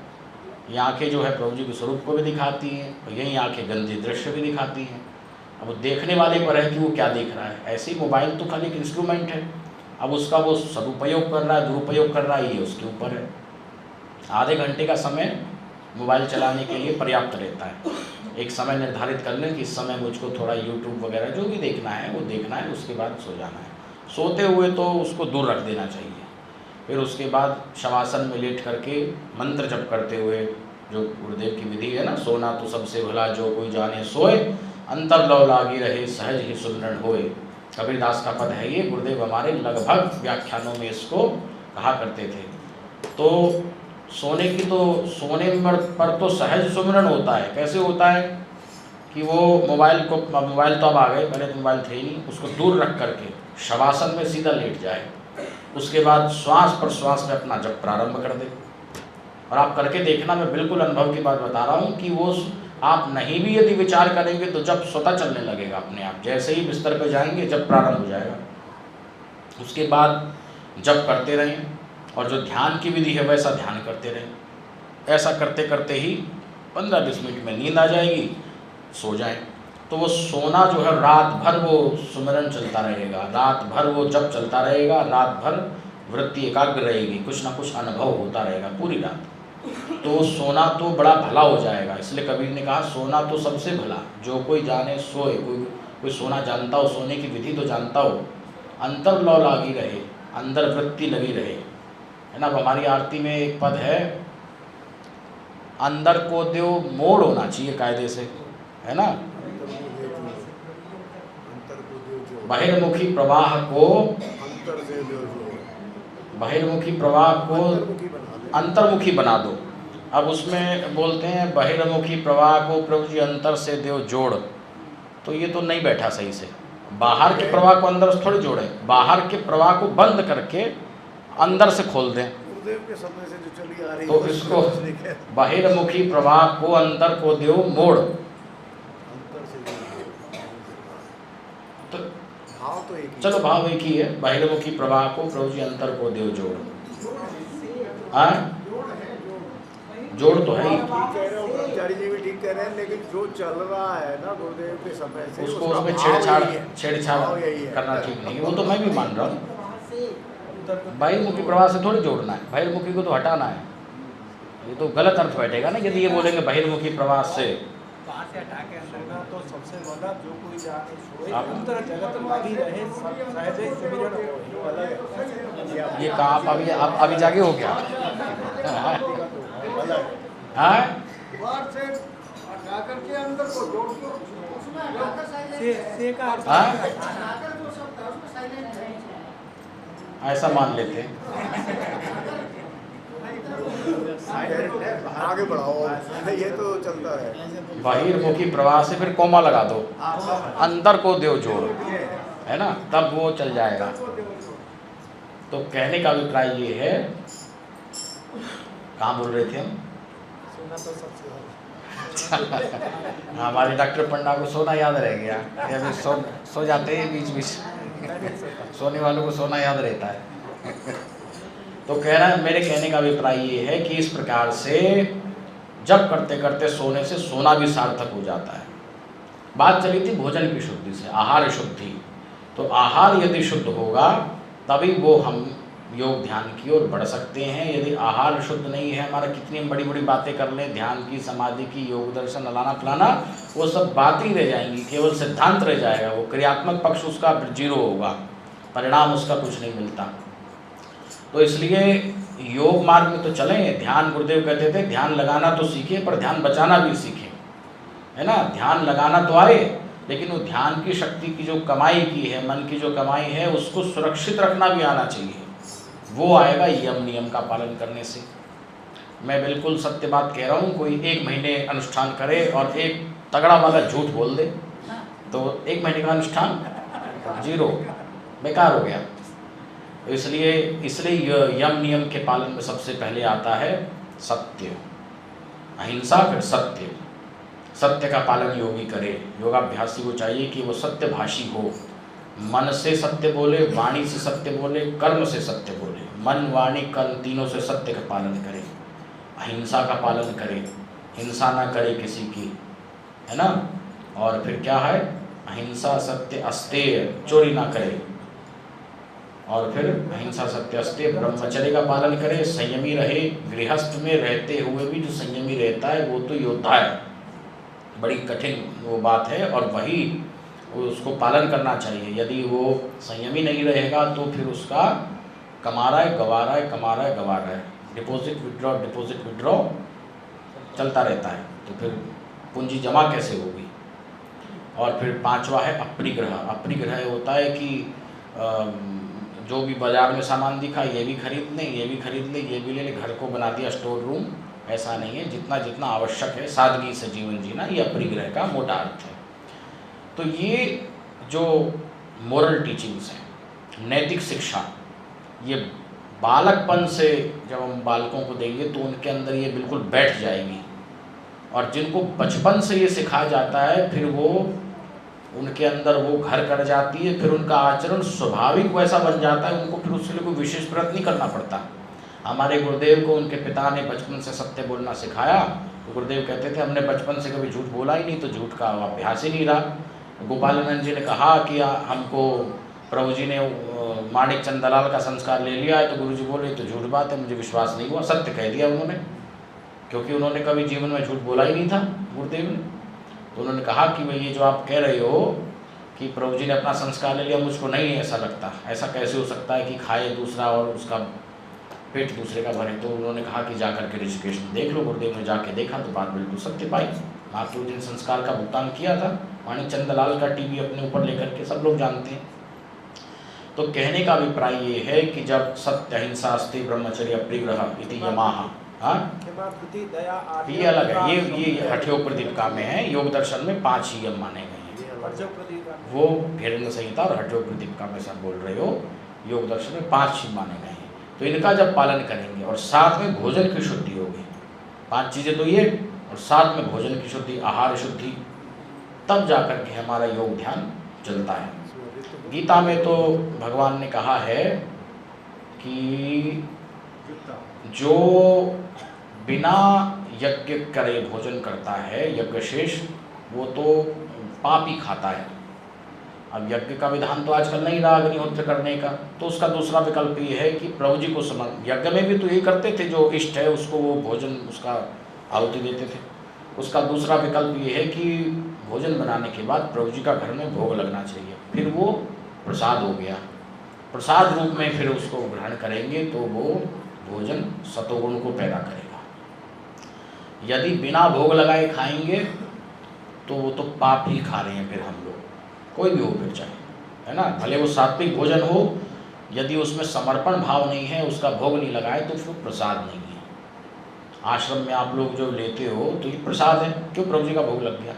ये आंखें जो है प्रभु जी के स्वरूप को भी दिखाती हैं, और यही आंखें गंदे दृश्य भी दिखाती हैं। अब वो देखने वाले पर है कि वो क्या देख रहा है। ऐसे ही मोबाइल तो खाली एक इंस्ट्रूमेंट है, अब उसका वो सदुपयोग कर रहा है, दुरुपयोग कर रहा है, ये उसके ऊपर है। आधे घंटे का समय मोबाइल चलाने के लिए पर्याप्त रहता है। एक समय निर्धारित कर लें कि इस समय मुझको थोड़ा यूट्यूब वगैरह जो भी देखना है वो देखना है, उसके बाद सो जाना है। सोते हुए तो उसको दूर रख देना चाहिए। फिर उसके बाद शवासन में लेट करके मंत्र जप करते हुए, जो गुरुदेव की विधि है ना, सोना तो सबसे भला जो कोई जाने सोए, अंतर लौ लागी रहे सहज ही सुमरण होए। कबीरदास का पद है ये, गुरुदेव हमारे लगभग व्याख्यानों में इसको कहा करते थे। तो सोने की तो, सोने पर तो सहज सुमरण होता है। कैसे होता है कि वो मोबाइल तो अब आ गए, पहले तो मोबाइल थे ही नहीं, उसको दूर रख करके शवासन में सीधा लेट जाए। उसके बाद श्वास प्रश्वास में अपना जप प्रारंभ कर दे। और आप करके देखना, मैं बिल्कुल अनुभव की बात बता रहा हूँ कि वो आप नहीं भी यदि विचार करेंगे तो जब स्वतः चलने लगेगा अपने आप। जैसे ही बिस्तर पर जाएंगे जब प्रारंभ हो जाएगा। उसके बाद जप करते रहें, और जो ध्यान की विधि है वैसा ध्यान करते रहें। ऐसा करते करते ही 15-20 मिनट में नींद आ जाएगी, सो जाएं। तो वो सोना जो है, रात भर वो सुमिरन चलता रहेगा, रात भर वो जप चलता रहेगा, रात भर वृत्ति एकाग्र रहेगी, कुछ ना कुछ अनुभव होता रहेगा पूरी रात। तो सोना तो बड़ा भला हो जाएगा। इसलिए कबीर ने कहा सोना तो सबसे भला, जो कोई जाने सोए। कोई सोना जानता हो, सोने की विधि तो जानता हो। अंतर लौ लागी रहे, अंदर वृत्ति लगी रहे, है ना। अब हमारी आरती में एक पद है, अंदर को देव मोड़ होना चाहिए कायदे से, है ना। बहिर्मुखी प्रवाह को, बहिर्मुखी प्रवाह को अंतर्मुखी बना दो। अब उसमें बोलते हैं बहिर्मुखी प्रवाह को प्रभु जी अंतर से देव जोड़, तो ये तो नहीं बैठा सही से। बाहर के प्रवाह को अंदर से थोड़ी जोड़े, बाहर के प्रवाह को बंद करके अंदर से खोल दें। के समय से जो चली आ रही, तो इसको बहिर्मुखी प्रवाह को अंतर को देव मोड़। तो भाव तो एक ही, चलो भाव एक ही है, बहिर्मुखी प्रवाह को प्रभु जी अंतर को देव जोड़। हाँ, जोड़ तो है ही। ब्रह्मचारी जी भी ठीक कह रहे हैं, लेकिन जो चल रहा है ना गुरुदेव के समय से, उसको उसमें छेड़छाड़ करना ठीक नहीं। वो तो मैं भी मान रहा हूँ। बहिर्मुखी प्रवाह से थोड़ी जोड़ना है, बहिर्मुखी को तो हटाना है। ये तो गलत अर्थ बैठेगा ना यदि ये बोलेंगे बहिर्मुखी प्रवाह से। तो सबसे बड़ा जो कोई जाने सोए, अंतर जगत लागी रहे सहज ही सुमिरन होए। ये कहा आप अभी जागे हो क्या? हाँ, बाहर से हटा करके अंदर को जोड़ दो। से का अर्थ हाँ? ऐसा मान लेते हैं। आगे बढ़ाओ, ये तो चलता है। बहिर्मुखी प्रवाह से फिर कोमा लगा दो, अंदर को देव जोड़, है ना, तब वो चल जाएगा। तो कहने का अभिप्राय ये है, कहाँ बोल रहे थे हम? सोना तो सबसे बड़ा। हमारे डॉक्टर पंडा को सोना याद रह गया, ये अभी सो जाते हैं बीच बीच, सोने वालों को सोना याद रहता है। तो कह रहा है, मेरे कहने का अभिप्राय ये है कि इस प्रकार से जब करते करते सोने से सोना भी सार्थक हो जाता है। बात चली थी भोजन की शुद्धि से, आहार शुद्धि। तो आहार यदि शुद्ध होगा तभी वो हम योग ध्यान की ओर बढ़ सकते हैं। यदि आहार शुद्ध नहीं है हमारा, कितनी बड़ी बड़ी बातें कर लें, ध्यान की, समाधि की, योग दर्शन, अलाना फलाना, वो सब बातें ही रह जाएंगी, केवल सिद्धांत रह जाएगा। वो क्रियात्मक पक्ष उसका जीरो होगा, परिणाम उसका कुछ नहीं मिलता। तो इसलिए योग मार्ग में तो चलें। ध्यान, गुरुदेव कहते थे ध्यान लगाना तो सीखे पर ध्यान बचाना भी सीखे, है ना। ध्यान लगाना तो आए, लेकिन वो ध्यान की शक्ति की जो कमाई की है, मन की जो कमाई है, उसको सुरक्षित रखना भी आना चाहिए। वो आएगा यम नियम का पालन करने से। मैं बिल्कुल सत्य बात कह रहा हूँ। कोई 1 महीने अनुष्ठान करे और एक तगड़ा वाला झूठ बोल दे तो 1 महीने का अनुष्ठान जीरो, बेकार हो गया। तो इसलिए यम नियम के पालन में सबसे पहले आता है सत्य, अहिंसा, फिर सत्य। सत्य का पालन योगी करे। योगाभ्यासी को चाहिए कि वो सत्यभाषी हो, मन से सत्य बोले, वाणी से सत्य बोले, कर्म से सत्य बोले। मन, वाणी, कर्म तीनों से सत्य का पालन करे। अहिंसा का पालन करे, हिंसा ना करे किसी की, है ना। और फिर क्या है, अहिंसा, सत्य, अस्तेय, चोरी ना करे। और फिर अहिंसा, सत्य, अस्तेय, ब्रह्मचर्य का पालन करे, संयमी रहे। गृहस्थ में रहते हुए भी जो संयमी रहता है वो तो योद्धा है। बड़ी कठिन वो बात है और वही उसको पालन करना चाहिए। यदि वो संयमी नहीं रहेगा तो फिर उसका कमा रहा है, गवा रहा है, कमा रहा है, गवा रहा है, डिपॉजिट विड्रॉ चलता रहता है। तो फिर पूंजी जमा कैसे होगी। और फिर 5वां है अपरिग्रह। अपरिग्रह होता है कि जो भी बाजार में सामान दिखा ये भी खरीद लें, ये भी खरीद लें, ये भी ले लें, घर को बना दिया स्टोर रूम। ऐसा नहीं है, जितना जितना आवश्यक है सादगी से जीवन जीना, ये अपरिग्रह का मोटा अर्थ है। तो ये जो मोरल टीचिंग्स हैं, नैतिक शिक्षा, ये बालकपन से जब हम बालकों को देंगे तो उनके अंदर ये बिल्कुल बैठ जाएगी। और जिनको बचपन से ये सिखाया जाता है फिर वो उनके अंदर वो घर कर जाती है, फिर उनका आचरण स्वाभाविक वैसा बन जाता है, उनको फिर उसके लिए कोई विशेष प्रयत्न नहीं करना पड़ता। हमारे गुरुदेव को उनके पिता ने बचपन से सत्य बोलना सिखाया। तो गुरुदेव कहते थे हमने बचपन से कभी झूठ बोला ही नहीं, तो झूठ का अभ्यास ही नहीं रहा। गोपालानंद जी ने कहा कि हमको प्रभु जी ने माणिक चंद दलाल का संस्कार ले लिया है, तो गुरु जी बोले तो झूठ बात है, मुझे विश्वास नहीं हुआ। सत्य कह दिया उन्होंने, क्योंकि उन्होंने कभी जीवन में झूठ बोला ही नहीं था गुरुदेव ने। तो उन्होंने कहा कि भाई ये जो आप कह रहे हो कि प्रभु जी ने अपना संस्कार ले लिया, मुझको नहीं ऐसा लगता। ऐसा कैसे हो सकता है कि खाए दूसरा और उसका पेट दूसरे का भरे। तो उन्होंने कहा कि जाकर के ऋषिकेश में देख लो। गुरुदेव ने जाके देखा तो बात बिल्कुल सत्य पाई। महाप्रभु जी ने संस्कार का भुगतान किया था। माणिक चंद दलाल का टीवी अपने ऊपर लेकर के सब लोग जानते हैं। तो कहने का अभिप्राय ये है कि जब सत्य, अहिंसा, अस्ति, ब्रह्मचर्य, अपरिग्रह इति यमाः, ये अलग है, ये हठयोगप्रदीपिका में है। योग दर्शन में 5 ही यम माने गए हैं। वो हिरण्य संहिता और हठयोगप्रदीपिका में सब बोल रहे हो, योग दर्शन में 5 ही माने गए हैं। तो इनका जब पालन करेंगे और साथ में भोजन की शुद्धि होगी, 5 चीज़ें तो ये, और साथ में भोजन की शुद्धि, आहार शुद्धि, तब जाकर के हमारा योग ध्यान चलता है। गीता में तो भगवान ने कहा है कि जो बिना यज्ञ करे भोजन करता है यज्ञ शेष, वो तो पाप ही खाता है। अब यज्ञ का विधान तो आजकल नहीं रहा अग्निहोत्र करने का, तो उसका दूसरा विकल्प ये है कि प्रभु जी को समर्पण। यज्ञ में भी तो ये करते थे, जो इष्ट है उसको वो भोजन, उसका आहुति देते थे। उसका दूसरा विकल्प ये है कि भोजन बनाने के बाद प्रभु जी का घर में भोग लगना चाहिए, फिर वो प्रसाद हो गया। प्रसाद रूप में फिर उसको ग्रहण करेंगे तो वो भोजन सतोगुण को पैदा करेगा। यदि बिना भोग लगाए खाएंगे तो वो तो पाप ही खा रहे हैं फिर हम लोग, कोई भी हो फिर चाहे, है ना। भले वो सात्विक भोजन हो, यदि उसमें समर्पण भाव नहीं है, उसका भोग नहीं लगाए तो फिर प्रसाद नहीं है। आश्रम में आप लोग जो लेते हो तो ये प्रसाद है, क्यों, प्रभु जी का भोग लग गया।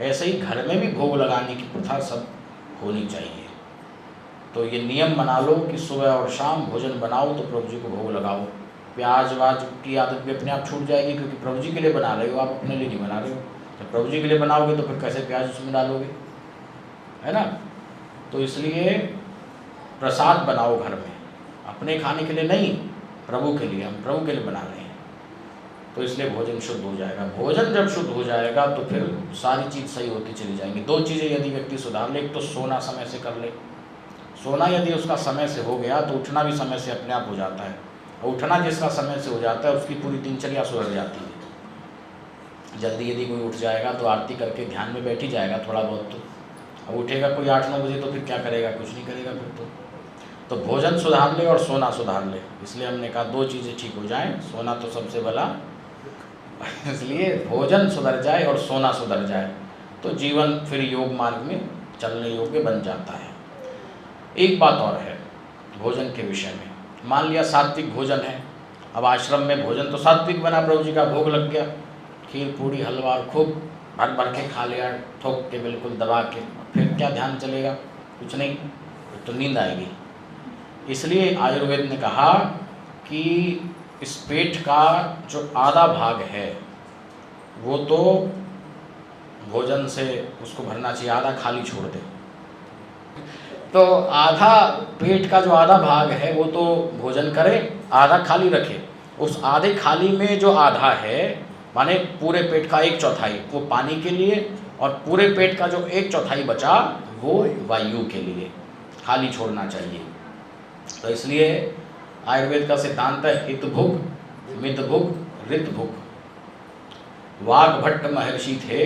ऐसे ही घर में भी भोग लगाने की प्रथा सब होनी चाहिए। तो ये नियम बना लो कि सुबह और शाम भोजन बनाओ तो प्रभु जी को भोग लगाओ। प्याज वाज की आदत भी अपने आप छूट जाएगी, क्योंकि प्रभु जी के लिए बना रहे हो, आप अपने लिए नहीं बना रहे हो। जब प्रभु जी के लिए बनाओगे तो फिर कैसे प्याज उसमें डालोगे, है ना। तो इसलिए प्रसाद बनाओ घर में, अपने खाने के लिए नहीं, प्रभु के लिए, हम प्रभु के लिए बना रहे हैं। तो इसलिए भोजन शुद्ध हो जाएगा। भोजन जब शुद्ध हो जाएगा तो फिर सारी चीज़ सही होती चली जाएंगी। दो चीज़ें यदि व्यक्ति सुधार ले, एक तो सोना समय से कर ले। सोना यदि उसका समय से हो गया तो उठना भी समय से अपने आप हो जाता है, और उठना जिसका समय से हो जाता है उसकी पूरी दिनचर्या सुधर जाती है। जल्दी यदि कोई उठ जाएगा तो आरती करके ध्यान में बैठ ही जाएगा थोड़ा बहुत, तो अब उठेगा कोई 8-9 बजे तो फिर क्या करेगा, कुछ नहीं करेगा फिर तो भोजन सुधार ले और सोना सुधार ले। इसलिए हमने कहा दो चीज़ें ठीक हो जाएं, सोना तो सबसे भला इसलिए भोजन सुधर जाए और सोना सुधर जाए तो जीवन फिर योग मार्ग में चलने योग्य बन जाता है। एक बात और है भोजन के विषय में, मान लिया सात्विक भोजन है, अब आश्रम में भोजन तो सात्विक बना, प्रभु जी का भोग लग गया, खीर पूड़ी हलवा खूब भर भर के खा लिया, ठोक के बिल्कुल दबा के, फिर क्या ध्यान चलेगा, कुछ नहीं, तो नींद आएगी। इसलिए आयुर्वेद ने कहा कि इस पेट का जो आधा भाग है वो तो भोजन से उसको भरना चाहिए, आधा खाली छोड़ दे। तो आधा पेट का जो आधा भाग है वो तो भोजन करे, आधा खाली रखे। उस आधे खाली में जो आधा है, माने पूरे पेट का 1/4 वो पानी के लिए, और पूरे पेट का जो 1/4 बचा वो वायु के लिए खाली छोड़ना चाहिए। तो इसलिए आयुर्वेद का सिद्धांत है हित भुग, मित भुग, ऋत भुग। वाग्भट्ट महर्षि थे,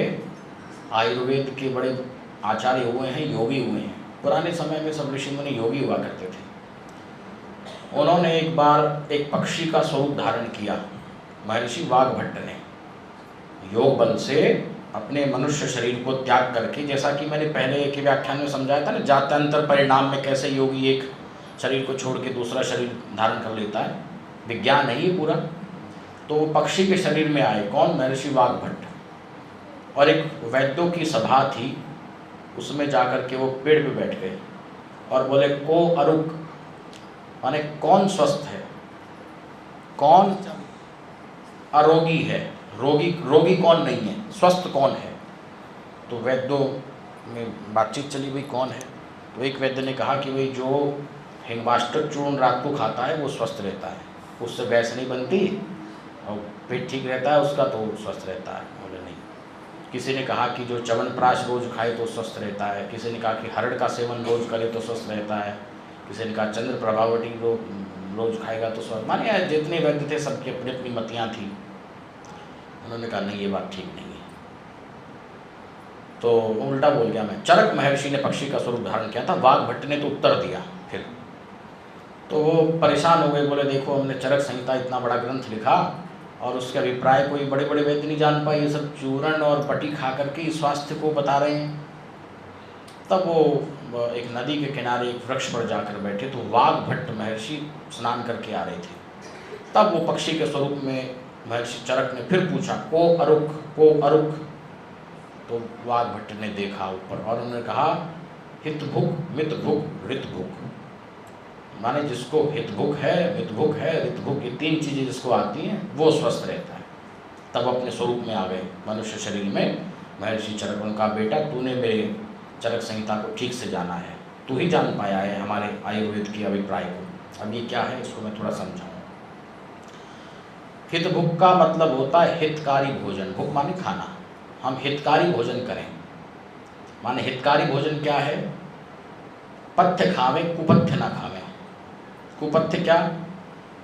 आयुर्वेद के बड़े आचार्य हुए हैं, योगी हुए हैं। पुराने समय में सब ऋषि मुनि योगी हुआ करते थे। उन्होंने एक बार एक पक्षी का स्वरूप धारण किया, महर्षि वाग्भट्ट ने, योग बल से अपने मनुष्य शरीर को त्याग करके, जैसा कि मैंने पहले के व्याख्यान में समझाया था ना, जात्यंतर परिणाम में कैसे योगी एक शरीर को छोड़ के दूसरा शरीर धारण कर लेता है, विज्ञान है ये पूरा। तो वो पक्षी के शरीर में आए, कौन, महर्षि वाग्भट्ट। और एक वैद्यों की सभा थी, उसमें जाकर के वो पेड़ पे बैठ गए और बोले को अरुक, माने कौन स्वस्थ है, कौन अरोगी है, रोगी कौन नहीं है, स्वस्थ कौन है। तो वैद्यों में बातचीत चली, भाई कौन है। तो एक वैद्य ने कहा कि भाई जो हिंगवाष्टक चूर्ण रात को खाता है वो स्वस्थ रहता है, उससे गैस नहीं बनती और पेट ठीक रहता है उसका, तो स्वस्थ रहता है। बोले नहीं। किसी ने कहा कि जो च्यवनप्राश रोज खाए तो स्वस्थ रहता है, किसी ने कहा कि हरड़ का सेवन रोज करे तो स्वस्थ रहता है, किसी ने कहा चंद्र प्रभावटी रोज खाएगा तो स्वस्थ। माने जितने वैद्य थे सबकी अपनी अपनी मतियाँ थी। उन्होंने कहा नहीं, ये बात ठीक नहीं है। तो उल्टा बोल गया मैं। चरक महर्षि ने पक्षी का स्वरूप धारण किया था, वाग्भट्ट ने तो उत्तर दिया। फिर तो वो परेशान हो गए, बोले देखो हमने चरक संहिता इतना बड़ा ग्रंथ लिखा और उसके अभिप्राय कोई बड़े बड़े वैद्य नहीं जान पाए, ये सब चूर्ण और पट्टी खा करके स्वास्थ्य को बता रहे हैं। तब वो एक नदी के किनारे एक वृक्ष पर जाकर बैठे, तो वाग्भट्ट महर्षि स्नान करके आ रहे थे। तब वो पक्षी के स्वरूप में महर्षि चरक ने फिर पूछा को अरुक, को अरुक। तो वाग्भट्ट ने देखा ऊपर और उन्होंने कहा हित भुग, मित भुग, ऋत भुग। माने जिसको हित भुग है, मित भुग है, ऋत भुग, ये 3 चीज़ें जिसको आती हैं वो स्वस्थ रहता है। तब अपने स्वरूप में आ गए मनुष्य शरीर में महर्षि चरक। उनका बेटा तूने मेरे चरक संहिता को ठीक से जाना है, तू ही जान पाया है हमारे आयुर्वेद के अभिप्राय को। अब ये क्या है इसको मैं थोड़ा समझाऊँ। हित भुग का मतलब होता है हितकारी भोजन। भुग माने खाना, हम हितकारी भोजन करें। माने हितकारी भोजन क्या है, पथ्य खावें कुपथ्य ना खावें। कुपथ्य क्या,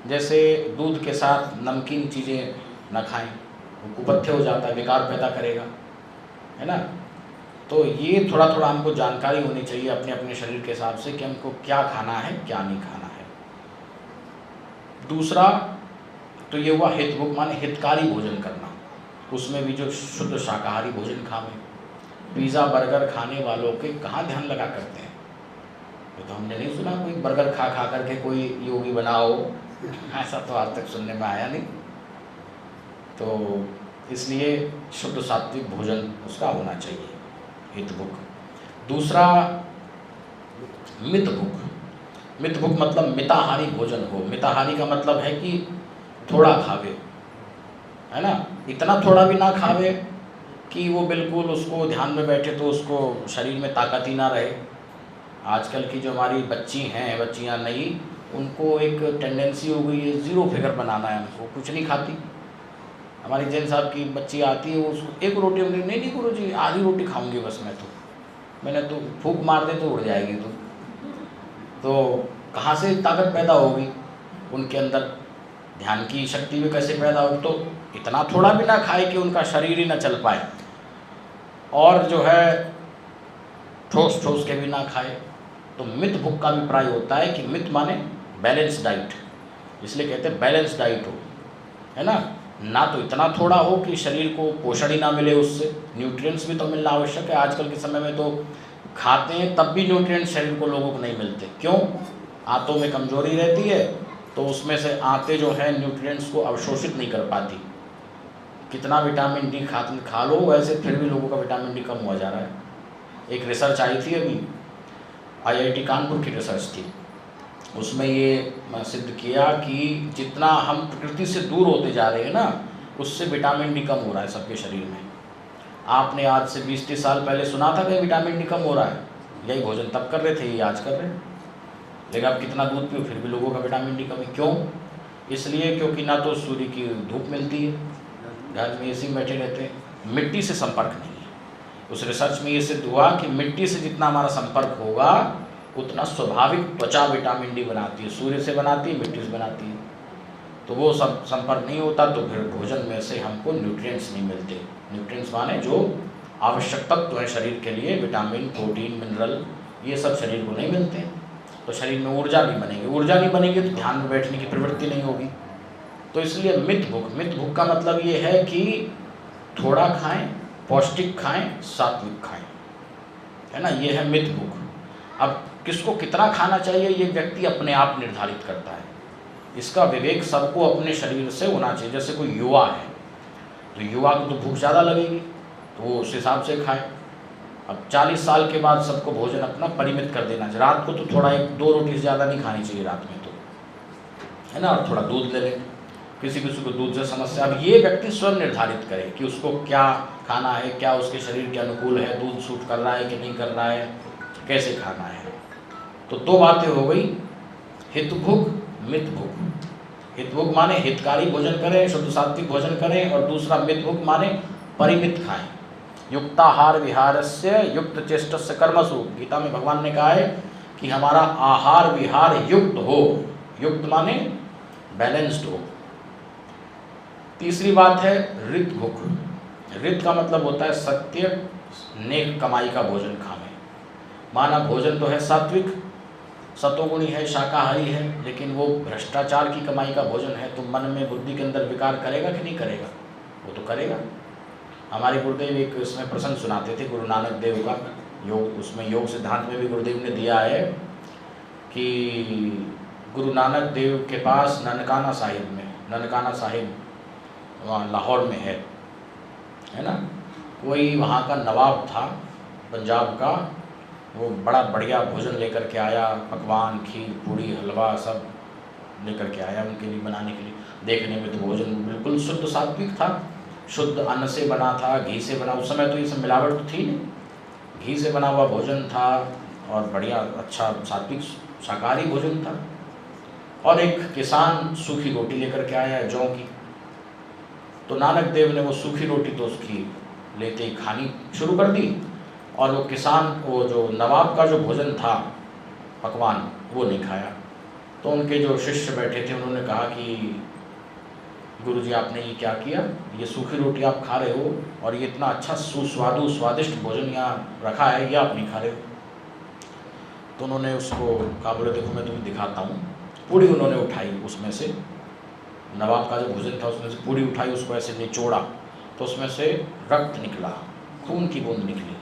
जैसे दूध के साथ नमकीन चीज़ें न खाएं, वो कुपथ्य हो जाता है, विकार पैदा करेगा, है ना। तो ये थोड़ा थोड़ा हमको जानकारी होनी चाहिए अपने अपने शरीर के हिसाब से कि हमको क्या खाना है क्या नहीं खाना है। दूसरा तो ये हुआ हित भुग, माने हितकारी भोजन करना। उसमें भी जो शुद्ध शाकाहारी भोजन खावें। पिज़्ज़ा बर्गर खाने वालों के कहाँ ध्यान लगा करते हैं। तो हमने नहीं सुना कोई बर्गर खा खा करके कोई योगी बनाओ, ऐसा तो आज तक सुनने में आया नहीं। तो इसलिए शुद्ध सात्विक भोजन उसका होना चाहिए, हित भुग। दूसरा मित भुग। मित भुक मतलब मिताहारी भोजन हो। मिताहारी का मतलब है कि थोड़ा खावे, है ना, इतना थोड़ा भी ना खावे कि वो बिल्कुल उसको ध्यान में बैठे तो उसको शरीर में ताकत ही ना रहे। आजकल की जो हमारी बच्ची हैं, बच्चियां नई, उनको एक टेंडेंसी हो गई है ज़ीरो फिगर बनाना है, उनको कुछ नहीं खाती। हमारी जैन साहब की बच्ची आती है, वो उसको एक रोटी होगी, नहीं नहीं गुरुजी आधी रोटी खाऊंगी बस मैं तो। मैंने तो फूंक मार दे तो उड़ जाएगी तो कहाँ से ताकत पैदा होगी उनके अंदर, ध्यान की शक्ति भी कैसे पैदा होगी। तो इतना थोड़ा भी ना खाए कि उनका शरीर ही ना चल पाए, और जो है ठोस ठोस के भी ना खाए। तो मित भुक का अभिप्राय होता है कि मित माने बैलेंस डाइट, इसलिए कहते हैं बैलेंस डाइट हो, है ना तो इतना थोड़ा हो कि शरीर को पोषण ही ना मिले, उससे न्यूट्रिएंट्स भी तो मिलना आवश्यक है। आजकल के समय में तो खाते हैं तब भी न्यूट्रिएंट्स शरीर को लोगों को नहीं मिलते। क्यों? आंतों में कमजोरी रहती है, तो उसमें से आंतें जो है न्यूट्रिएंट्स को अवशोषित नहीं कर पाती। कितना विटामिन डी खा लो, वैसे फिर भी लोगों का विटामिन डी कम हुआ जा रहा है। एक रिसर्च आई थी अभी, IIT कानपुर की रिसर्च थी, उसमें ये सिद्ध किया कि जितना हम प्रकृति से दूर होते जा रहे हैं ना, उससे विटामिन डी कम हो रहा है सबके शरीर में। आपने आज से 20-30 साल पहले सुना था कि विटामिन डी कम हो रहा है? यही भोजन तब कर रहे थे, ये आज कर रहे हैं। लेकिन आप कितना दूध पियो फिर भी लोगों का विटामिन डी कम है। क्यों? इसलिए क्योंकि ना तो सूर्य की धूप मिलती है, घर में एसी में बैठे रहते हैं, मिट्टी से संपर्क नहीं है। उस रिसर्च में ये सिद्ध हुआ कि मिट्टी से जितना हमारा संपर्क होगा उतना स्वाभाविक त्वचा विटामिन डी बनाती है, सूर्य से बनाती है, मिट्टी से बनाती है। तो वो सब संपर्क नहीं होता तो फिर भोजन में से हमको न्यूट्रिएंट्स नहीं मिलते। न्यूट्रिएंट्स माने जो आवश्यक तत्व है शरीर के लिए, विटामिन, प्रोटीन, मिनरल, ये सब शरीर को नहीं मिलते, तो शरीर में ऊर्जा नहीं बनेगी। ऊर्जा नहीं बनेगी तो ध्यान में बैठने की प्रवृत्ति नहीं होगी। तो इसलिए मित भुक का मतलब ये है कि थोड़ा खाएं, पौष्टिक खाएं, सात्विक खाएं, है ना, ये है मित भुक। अब किसको कितना खाना चाहिए ये व्यक्ति अपने आप निर्धारित करता है। इसका विवेक सबको अपने शरीर से होना चाहिए। जैसे कोई युवा है तो युवा को तो भूख ज़्यादा लगेगी तो वो उस हिसाब से खाए। अब 40 साल के बाद सबको भोजन अपना परिमित कर देना चाहिए। रात को तो थोड़ा 1-2 रोटी से ज़्यादा नहीं खानी चाहिए रात में, तो है ना, और थोड़ा दूध ले लें। किसी किसी को दूध से समस्या, अब ये व्यक्ति स्वयं निर्धारित करे कि उसको क्या खाना है, क्या उसके शरीर के अनुकूल है, दूध सूट कर रहा है कि नहीं कर रहा है, कैसे खाना है। तो 2 बातें हो गई, हितभुक, मितभुक। हितभुक माने हितकारी भोजन करें, शुद्ध सात्विक भोजन करें, और दूसरा मितभुक माने परिमित खाएं। युक्ताहार विहारस्य युक्त चेष्टस्य कर्मसु, गीता में भगवान ने कहा है कि हमारा आहार विहार युक्त हो। युक्त माने बैलेंस्ड हो। तीसरी बात है ऋतभुक। ऋत का मतलब होता है सत्य नेक कमाई का भोजन खावे। माना भोजन तो है सात्विक, सतोगुणी है, शाकाहारी है, लेकिन वो भ्रष्टाचार की कमाई का भोजन है, तो मन में बुद्धि के अंदर विकार करेगा कि नहीं करेगा? वो तो करेगा। हमारे गुरुदेव एक इसमें प्रसंग सुनाते थे गुरु नानक देव का, योग, उसमें योग सिद्धांत में भी गुरुदेव ने दिया है कि गुरु नानक देव के पास ननकाना साहिब वहाँ लाहौर में है ना, कोई वहाँ का नवाब था पंजाब का, वो बड़ा बढ़िया भोजन लेकर के आया, पकवान, खीर, पूड़ी, हलवा सब लेकर के आया उनके लिए बनाने के लिए। देखने में तो भोजन बिल्कुल शुद्ध सात्विक था, शुद्ध अन्न से बना था, घी से बना। उस समय तो ये सब मिलावट तो थी नहीं, घी से बना हुआ भोजन था और बढ़िया अच्छा सात्विक शाकाहारी भोजन था। और एक किसान सूखी रोटी लेकर के आया जौ की, तो नानक देव ने वो सूखी रोटी तो उसकी लेते ही खानी शुरू कर दी, और वो किसान, वो जो नवाब का जो भोजन था पकवान, वो नहीं खाया। तो उनके जो शिष्य बैठे थे उन्होंने कहा कि गुरुजी आपने ये क्या किया, ये सूखी रोटी आप खा रहे हो और ये इतना अच्छा सुस्वादु स्वादिष्ट भोजन यहाँ रखा है, ये आप नहीं खा रहे हो। तो उन्होंने उसको कहा, बोले देखो मैं तुम्हें दिखाता हूँ। पूड़ी उन्होंने उठाई, उसमें से नवाब का जो भोजन था उसमें से पूड़ी उठाई, उसको ऐसे निचोड़ा तो उसमें से रक्त निकला, खून की बूंद निकली।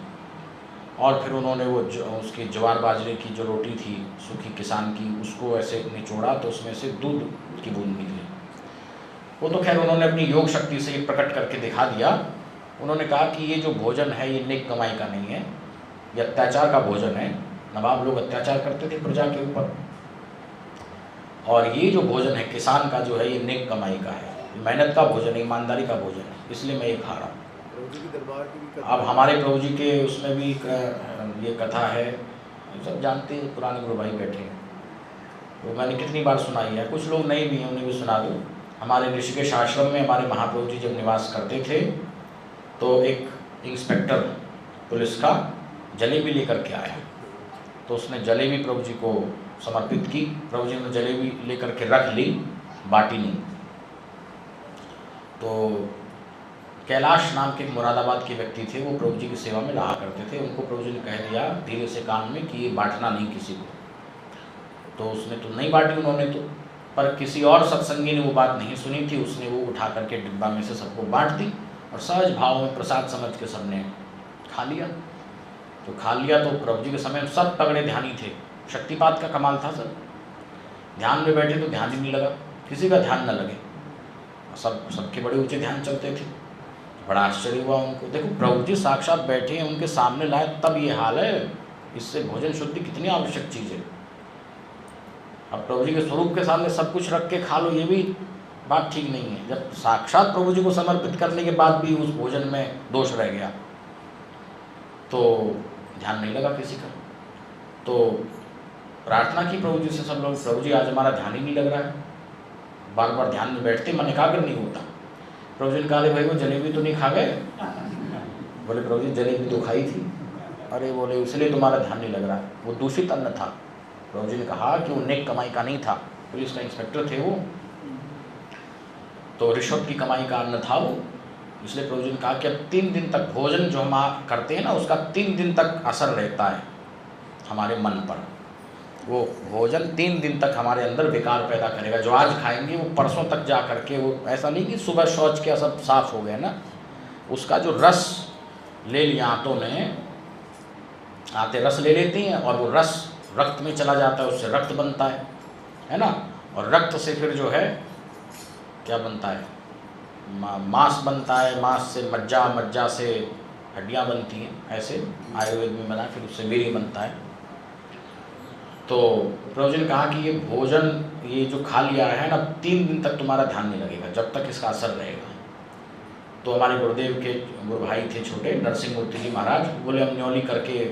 और फिर उन्होंने वो उसकी ज्वार बाजरे की जो रोटी थी सूखी किसान की, उसको ऐसे निचोड़ा तो उसमें से दूध की बूंद निकली। वो तो खैर उन्होंने अपनी योग शक्ति से ये प्रकट करके दिखा दिया। उन्होंने कहा कि ये जो भोजन है ये नेक कमाई का नहीं है, ये अत्याचार का भोजन है। नवाब लोग अत्याचार करते थे प्रजा के ऊपर, और ये जो भोजन है किसान का जो है ये नेक कमाई का है, मेहनत का भोजन है, ईमानदारी का भोजन है, इसलिए मैं ये खा रहा हूँ। प्रभु जी की दरबार की भी कथा अब हमारे प्रभु जी के उसमें भी ये कथा है, सब जानते हैं, पुराने गुरु भाई बैठे हैं, तो मैंने कितनी बार सुनाई है, कुछ लोग नए भी हैं उन्हें भी सुना दूँ। हमारे ऋषिकेश आश्रम में हमारे महाप्रभु जी जब निवास करते थे तो एक इंस्पेक्टर पुलिस का जलेबी लेकर के आया, तो उसने जलेबी प्रभु जी को समर्पित की। प्रभु जी ने जलेबी लेकर के रख ली, बाटी नहीं। तो कैलाश नाम के एक मुरादाबाद के व्यक्ति थे, वो प्रभु जी की सेवा में रहा करते थे। उनको प्रभु जी ने कह दिया धीरे से कान में कि ये बांटना नहीं किसी को, तो उसने तो नहीं बांटी उन्होंने तो, पर किसी और सत्संगी ने वो बात नहीं सुनी थी, उसने वो उठा करके डिब्बा में से सबको बांट दी और सहज भाव में प्रसाद समझ के सबने खा लिया। तो खा लिया तो प्रभु जी के समय में सब तगड़े ध्यानी थे, शक्तिपात का कमाल था सर, ध्यान में बैठे तो ध्यान ही नहीं लगा, किसी का ध्यान न लगे, सबके बड़े ऊंचे ध्यान चलते थे। बड़ा आश्चर्य हुआ उनको, देखो प्रभु जी साक्षात बैठे हैं उनके सामने लाए तब ये हाल है, इससे भोजन शुद्धि कितनी आवश्यक चीज़ है। अब प्रभु जी के स्वरूप के सामने सब कुछ रख के खा लो, ये भी बात ठीक नहीं है। जब साक्षात प्रभु जी को समर्पित करने के बाद भी उस भोजन में दोष रह गया तो ध्यान नहीं लगा किसी का। तो प्रार्थना की प्रभु जी से सब लोग, प्रभु जी आज हमारा ध्यान ही नहीं लग रहा है, बार बार ध्यान में बैठते मन एकाग्र नहीं होता। प्रभु जी ने कहा भाई वो जलेबी तो नहीं खा गए? बोले प्रभु जी जलेबी तो खाई थी। अरे बोले इसलिए तुम्हारा ध्यान नहीं लग रहा है, वो दूषित अन्न था। प्रभु जी ने कहा कि वो नेक कमाई का नहीं था, पुलिस का इंस्पेक्टर थे वो, तो रिश्वत की कमाई का अन्न था वो। इसलिए प्रभु जी ने कहा कि अब 3 दिन तक भोजन जो हम करते हैं ना उसका 3 दिन तक असर रहता है हमारे मन पर। वो भोजन 3 दिन तक हमारे अंदर विकार पैदा करेगा। जो आज खाएंगे वो परसों तक जा करके, वो ऐसा नहीं कि सुबह शौच के सब साफ हो गया ना, उसका जो रस ले लिया आंतों ने, आते रस ले लेती हैं और वो रस रक्त में चला जाता है, उससे रक्त बनता है ना, और रक्त से फिर जो है क्या बनता है, मांस बनता है, मांस से मज्जा, मज्जा से हड्डियाँ बनती हैं, ऐसे आयुर्वेद में बना, फिर उससे वीर्य बनता है। तो प्रभु जी ने कहा कि ये भोजन ये जो खा लिया है ना 3 दिन तक तुम्हारा ध्यान नहीं लगेगा जब तक इसका असर रहेगा। तो हमारे गुरुदेव के गुरु भाई थे छोटे नरसिंह मूर्ति जी महाराज, बोले हम न्योली करके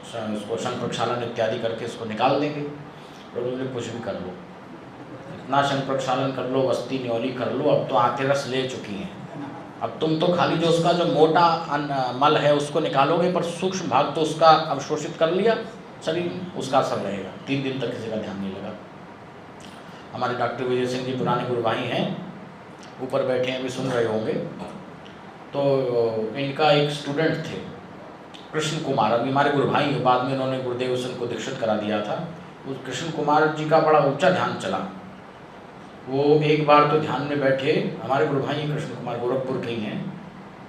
उसको शंख प्रक्षालन इत्यादि करके इसको निकाल देंगे। प्रभु जी ने कुछ भी कर लो, इतना शंख प्रक्षालन कर लो, वस्ती न्योली कर लो, अब तो आते रस ले चुकी हैं, अब तुम तो खाली जो उसका जो मोटा मल है उसको निकालोगे, पर सूक्ष्म भाग तो उसका अवशोषित कर लिया शरीर, उसका असर रहेगा। 3 दिन तक किसी का ध्यान नहीं लगा। हमारे डॉक्टर विजय सिंह जी पुराने गुरु भाई हैं, ऊपर बैठे हैं, भी सुन रहे होंगे। तो इनका एक स्टूडेंट थे कृष्ण कुमार, अभी हमारे गुरु भाई हैं, बाद में इन्होंने गुरुदेव से उनको दीक्षित करा दिया था। उस कृष्ण कुमार जी का बड़ा ऊंचा ध्यान चला। वो एक बार तो ध्यान में बैठे, हमारे गुरु भाई कृष्ण कुमार गोरखपुर के ही हैं,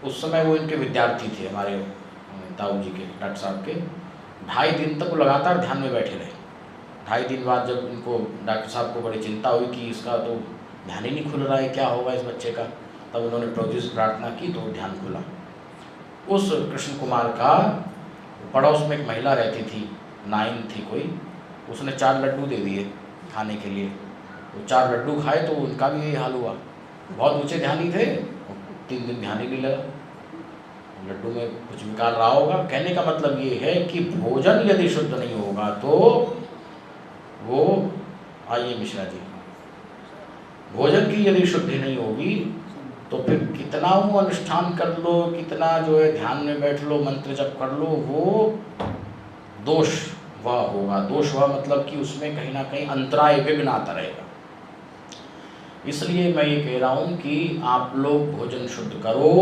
उस समय वो इनके विद्यार्थी थे हमारे ताऊ जी के, डॉक्टर साहब के। 2.5 दिन तक वो लगातार ध्यान में बैठे रहे। 2.5 दिन बाद जब इनको डॉक्टर साहब को बड़ी चिंता हुई कि इसका तो ध्यान ही नहीं खुल रहा है, क्या होगा इस बच्चे का, तब उन्होंने प्रभु जी से प्रार्थना की तो ध्यान खुला। उस कृष्ण कुमार का पड़ोस में एक महिला रहती थी, नाइन थी कोई, उसने 4 लड्डू दे दिए खाने के लिए। वो 4 लड्डू खाए तो उनका भी यही हाल हुआ। बहुत ऊँचे ध्यानी थे, 3 दिन ध्यान ही नहीं लगा, लड्डू में कुछ विकार रहा होगा। कहने का मतलब ये है कि भोजन यदि शुद्ध नहीं होगा तो वो, आइए मिश्रा जी, भोजन की यदि शुद्धि नहीं होगी तो फिर कितना वो अनुष्ठान कर लो, कितना जो है ध्यान में बैठ लो, मंत्र जप कर लो, वो दोष वह होगा। दोष वह मतलब कि उसमें कहीं ना कहीं अंतराय, विघ्न आता रहेगा। इसलिए मैं ये कह रहा हूँ कि आप लोग भोजन शुद्ध करो,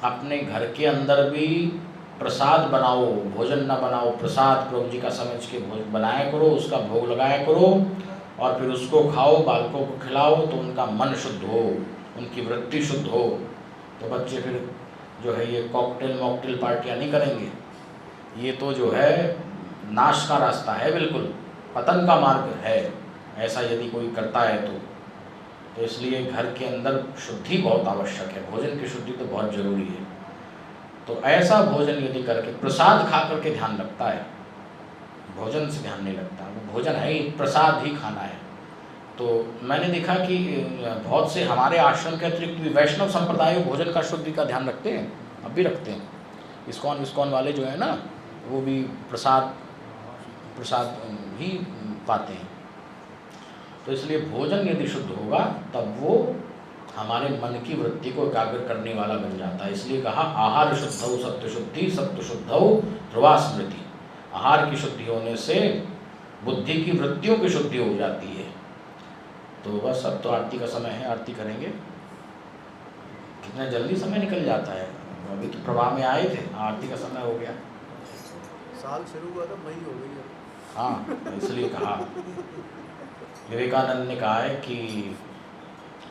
अपने घर के अंदर भी प्रसाद बनाओ, भोजन ना बनाओ, प्रसाद प्रभु जी का समझ के भोजन बनाया करो, उसका भोग लगाया करो और फिर उसको खाओ, बालकों को खिलाओ, तो उनका मन शुद्ध हो, उनकी वृत्ति शुद्ध हो। तो बच्चे फिर जो है ये कॉकटेल मॉकटेल पार्टियाँ नहीं करेंगे। ये तो जो है नाश का रास्ता है, बिल्कुल पतन का मार्ग है, ऐसा यदि कोई करता है तो इसलिए घर के अंदर शुद्धि बहुत आवश्यक है, भोजन की शुद्धि तो बहुत जरूरी है। तो ऐसा भोजन यदि करके, प्रसाद खा करके ध्यान लगता है, भोजन से ध्यान नहीं लगता। वो भोजन है ही, प्रसाद ही खाना है। तो मैंने देखा कि बहुत से हमारे आश्रम के अतिरिक्त भी वैष्णव संप्रदाय भोजन का शुद्धि का ध्यान रखते हैं, अब भी रखते हैं। इस्कॉन वाले जो है ना, वो भी प्रसाद ही पाते हैं। तो इसलिए भोजन यदि शुद्ध होगा तब वो हमारे मन की वृत्ति को एकाग्र करने वाला बन जाता है। इसलिए कहा आहार शुद्धौ सत्व शुद्धि, सत्व शुद्धौ ध्रुवा स्मृति। आहार की शुद्धि होने से बुद्धि की वृत्तियों की शुद्धि हो जाती है। तो बस अब तो आरती का समय है, आरती करेंगे। कितना जल्दी समय निकल जाता है, अभी तो प्रवाह में आए थे, आरती का समय हो गया। साल शुरू हुआ था, मई हो गई है। हाँ, इसलिए कहा, विवेकानंद ने कहा है कि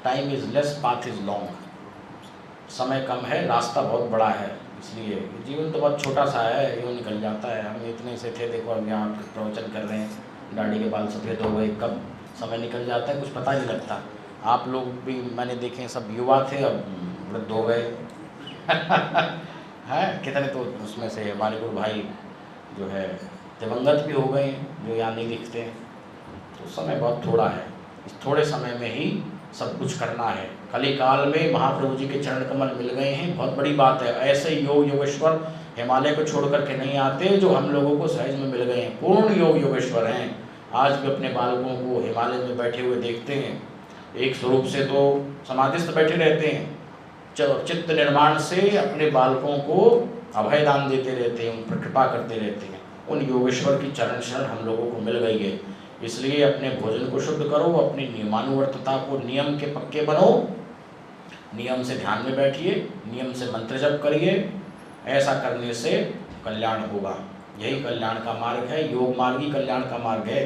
time is less, path is long. समय कम है, रास्ता बहुत बड़ा है। इसलिए जीवन तो बहुत छोटा सा है, यूँ निकल जाता है। हम इतने से थे, देखो अब यहाँ प्रवचन कर रहे हैं, दाढ़ी के बाल सफ़ेद हो गए, कब समय निकल जाता है कुछ पता नहीं लगता। आप लोग भी मैंने देखे, सब युवा थे, अब वृद्ध हो गए हैं कितने। तो उसमें से हमारे गुरु भाई जो है दिवंगत भी हो गए हैं, जो यहाँ नहीं दिखते हैं। तो समय बहुत थोड़ा है, इस थोड़े समय में ही सब कुछ करना है। कली काल में महाप्रभु जी के चरण कमल मिल गए हैं, बहुत बड़ी बात है। ऐसे योगेश्वर हिमालय को छोड़ करके नहीं आते जो हम लोगों को सहज में मिल गए हैं। पूर्ण योगेश्वर हैं। आज भी अपने बालकों को हिमालय में बैठे हुए देखते हैं, एक स्वरूप से तो समाधिस्थ बैठे रहते हैं, चित्त निर्माण से अपने बालकों को अभय दान देते रहते हैं, उन पर कृपा करते रहते हैं। उन योगेश्वर की चरण शरण हम लोगों को मिल गई है। इसलिए अपने भोजन को शुद्ध करो, अपनी नियमानुवर्तता को, नियम के पक्के बनो, नियम से ध्यान में बैठिए, नियम से मंत्र जप करिए। ऐसा करने से कल्याण होगा। यही कल्याण का मार्ग है, योग मार्ग ही कल्याण का मार्ग है।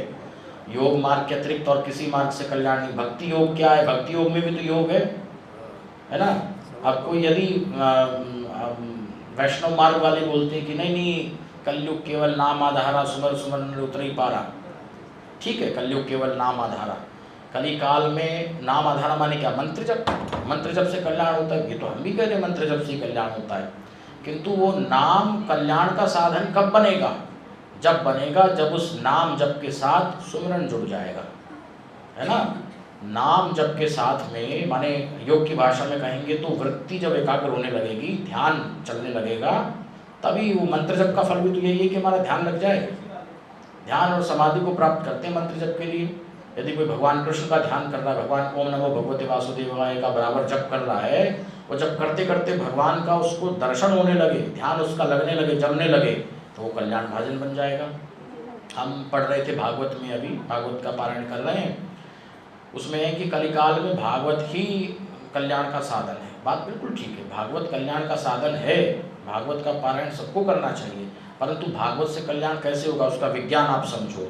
योग मार्ग के अतिरिक्त और किसी मार्ग से कल्याण नहीं। भक्ति योग क्या है? भक्ति योग में भी तो योग है ना। अब कोई यदि वैष्णव मार्ग वाले बोलते हैं कि नहीं कलयुग केवल नाम आधारा, सुमर सुमर उतर ही पारा। ठीक है, कलयुग केवल नाम आधारा। कली काल में नाम आधारा माने क्या? मंत्र जप। मंत्र जप से कल्याण होता है, ये तो हम भी कह रहे हैं मंत्र जप से कल्याण होता है। किंतु वो नाम कल्याण का साधन कब बनेगा? जब बनेगा जब उस नाम जप के साथ सुमिरन जुड़ जाएगा, है ना। नाम जप के साथ में, माने योग की भाषा में कहेंगे तो वृत्ति जब एकाग्र होने लगेगी, ध्यान चलने लगेगा, तभी वो मंत्र जप का फल भी तो यही है कि हमारा ध्यान लग जाए। ध्यान और समाधि को प्राप्त करते हैं मंत्र जप के लिए। यदि कोई भगवान कृष्ण का ध्यान कर रहा है, भगवान ओम नमो भगवते वासुदेवाय का बराबर जप कर रहा है, वो जब करते करते भगवान का उसको दर्शन होने लगे, ध्यान उसका लगने लगे, जमने लगे, तो वो कल्याण भाजन बन जाएगा। हम पढ़ रहे थे भागवत में, अभी भागवत का पारायण कर रहे हैं, उसमें है कि कलिकाल में भागवत ही कल्याण का साधन है। बात बिल्कुल ठीक है, भागवत कल्याण का साधन है। भागवत का पारायण सबको करना चाहिए, परंतु भागवत से कल्याण कैसे होगा उसका विज्ञान आप समझो।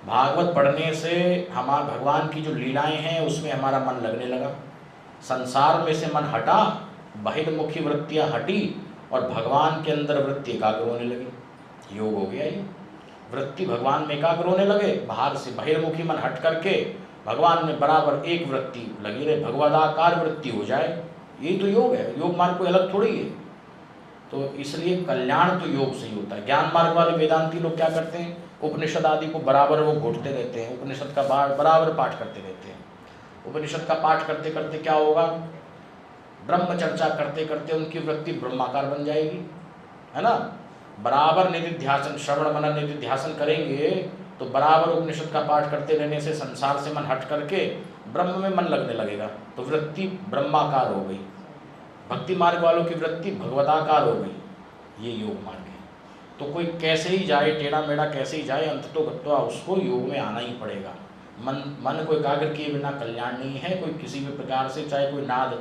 भागवत पढ़ने से हमारा भगवान की जो लीलाएं हैं उसमें हमारा मन लगने लगा, संसार में से मन हटा, बहिर्मुखी वृत्तियां हटी और भगवान के अंदर वृत्ति एकाग्र होने लगी। योग हो गया ये। वृत्ति भगवान में एकाग्र होने लगे, बाहर से बहिर्मुखी मन हट करके भगवान में बराबर एक वृत्ति लगी रहे, भगवदाकार वृत्ति हो जाए। यही तो योग है, योग मार्ग कोई अलग थोड़ी है। तो इसलिए कल्याण तो योग से ही होता है। ज्ञान मार्ग वाले वेदांती लोग क्या करते हैं? उपनिषद आदि को बराबर वो घोटते रहते हैं, उपनिषद का बराबर पाठ करते रहते हैं। उपनिषद का पाठ करते करते क्या होगा? ब्रह्म चर्चा करते करते उनकी वृत्ति ब्रह्माकार बन जाएगी, है ना। बराबर निधिध्यासन, श्रवण मनन निधिध्यासन करेंगे तो बराबर उपनिषद का पाठ करते रहने से संसार से मन हट करके ब्रह्म में मन लगने लगेगा, तो वृत्ति ब्रह्माकार हो गई। भक्ति मार्ग वालों की वृत्ति भगवताकार हो गई। ये योग मार्ग है। तो कोई कैसे ही जाए, टेढ़ा मेढ़ा कैसे ही जाए, अंततो गत्वा उसको योग में आना ही पड़ेगा। मन को एकाग्र किए बिना कल्याण नहीं है। कोई किसी भी प्रकार से, चाहे कोई नाद,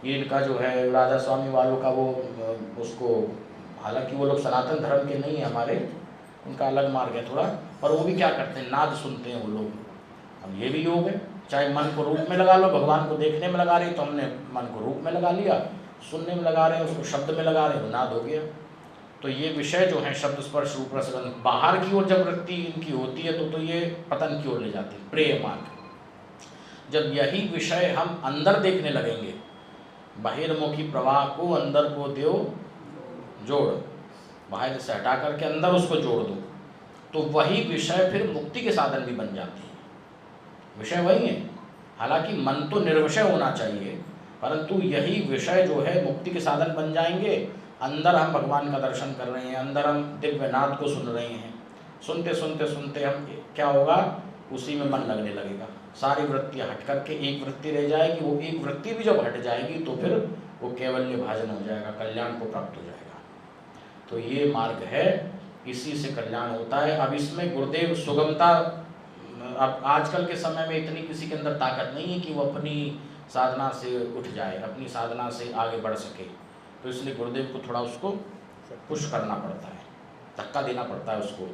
ये इनका जो है राधा स्वामी वालों का वो उसको, हालांकि वो लोग सनातन धर्म के नहीं है हमारे, उनका अलग मार्ग है थोड़ा, पर वो भी क्या करते हैं? नाद सुनते हैं वो लोग। अब ये भी योग है। चाहे मन को रूप में लगा लो, भगवान को देखने में लगा रहे तो हमने मन को रूप में लगा लिया, सुनने में लगा रहे हैं उसको शब्द में लगा रहे हैं, नाद हो गया। तो ये विषय जो है शब्द स्पर्श रूप रसगंध, बाहर की ओर जब वृत्ति इनकी होती है तो ये पतन की ओर ले जाती है, प्रेय मार्ग। जब यही विषय हम अंदर देखने लगेंगे, बहिर्मुखी प्रवाह को अंदर को दो जोड़, बाहर से हटा करके अंदर उसको जोड़ दो, तो वही विषय फिर मुक्ति के साधन भी बन जाते हैं। विषय वही है। हालांकि मन तो निर्विषय होना चाहिए, परंतु यही विषय जो है मुक्ति के साधन बन जाएंगे। अंदर हम भगवान का दर्शन कर रहे हैं, अंदर हम दिव्य नाद को सुन रहे हैं, सुनते सुनते सुनते हम क्या होगा, उसी में मन लगने लगेगा। सारी वृत्तियाँ हट करके एक वृत्ति रह जाएगी। वो एक वृत्ति भी जब हट जाएगी तो फिर वो कैवल्य भाजन हो जाएगा, कल्याण को प्राप्त हो जाएगा। तो ये मार्ग है, इसी से कल्याण होता है। अब इसमें गुरुदेव सुगमता, अब आजकल के समय में इतनी किसी के अंदर ताकत नहीं है कि वो अपनी साधना से उठ जाए, अपनी साधना से आगे बढ़ सके। तो इसलिए गुरुदेव को थोड़ा उसको पुश करना पड़ता है, धक्का देना पड़ता है उसको।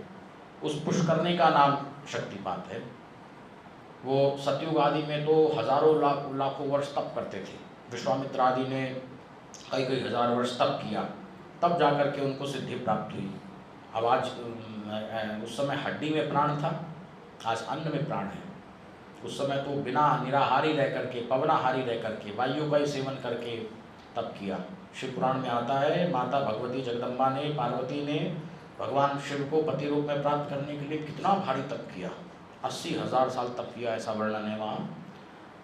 उस पुश करने का नाम शक्तिपात है। वो सतयुग आदि में तो हजारों लाखों वर्ष तप करते थे। विश्वामित्र आदि ने कई कई हजार वर्ष तप किया, तब जाकर के उनको सिद्धि प्राप्त हुई। अब आज उस समय हड्डी में प्राण था, आज अन्न में प्राण है। उस समय तो बिना निराहारी रह करके, पवनाहारी रह करके, वायु का ही सेवन करके तप किया। शिव पुराण में आता है, माता भगवती जगदम्बा ने, पार्वती ने भगवान शिव को पति रूप में प्राप्त करने के लिए कितना भारी तप किया। 80,000 साल तप किया, ऐसा वर्णन है वहाँ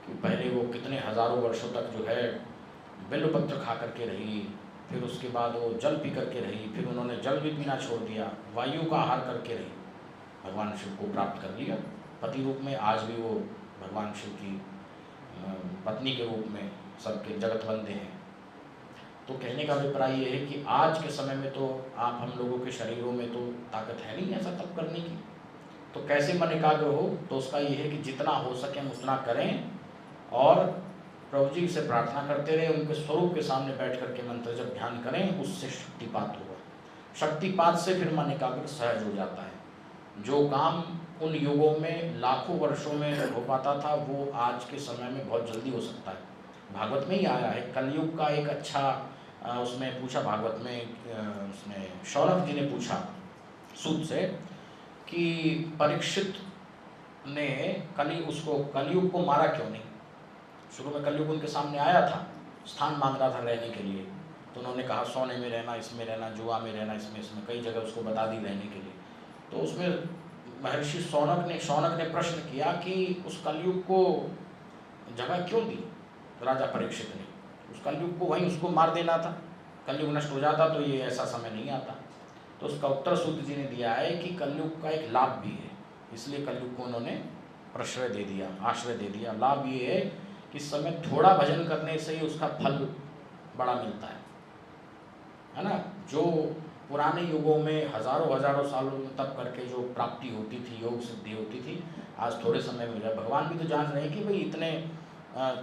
कि पहले वो कितने हजारों वर्षों तक जो है बिल्वपत्र खा करके रही, फिर उसके बाद वो जल पी करके रही, फिर उन्होंने जल भी पीना छोड़ दिया, वायु का आहार करके रही, भगवान शिव को प्राप्त कर लिया पति रूप में। आज भी वो भगवान शिव की पत्नी के रूप में सबके जगत बंदे हैं। तो कहने का अभिप्राय ये है कि आज के समय में तो आप हम लोगों के शरीरों में तो ताकत है नहीं ऐसा तप करने की। तो कैसे मन एकाग्र हो, तो उसका ये है कि जितना हो सके हम उतना करें और प्रभु जी से प्रार्थना करते रहे, उनके स्वरूप के सामने बैठ करके मंत्र जब ध्यान करें, उससे शक्तिपात होगा। शक्तिपात से फिर मन एकाग्र सहज हो जाता है। जो काम उन युगों में लाखों वर्षों में हो पाता था, वो आज के समय में बहुत जल्दी हो सकता है। भागवत में ही आया है, कलयुग का एक अच्छा उसमें पूछा भागवत में, उसमें शौनक जी ने पूछा सूत से कि परीक्षित ने कलयुग को मारा क्यों नहीं। शुरू में कलयुग उनके सामने आया था, स्थान मांग रहा था रहने के लिए, तो उन्होंने कहा सोने में रहना, इसमें रहना, जुआ में रहना, इसमें कई जगह उसको बता दी रहने के लिए। तो उसमें महर्षि शौनक ने प्रश्न किया कि उस कलयुग को जगह क्यों दी राजा परीक्षित ने। उस कलयुग को वहीं उसको मार देना था, कलयुग नष्ट हो जाता तो ये ऐसा समय नहीं आता। तो उसका उत्तर सूत जी ने दिया है कि कलयुग का एक लाभ भी है, इसलिए कलयुग को उन्होंने प्रश्रय दे दिया, आश्रय दे दिया। लाभ ये है कि इस समय थोड़ा भजन करने से ही उसका फल बड़ा मिलता है ना। जो पुराने युगों में हजारों सालों में तप करके जो प्राप्ति होती थी, योग सिद्धि होती थी, आज थोड़े समय में मिला। भगवान भी तो जान रहे हैं कि भाई इतने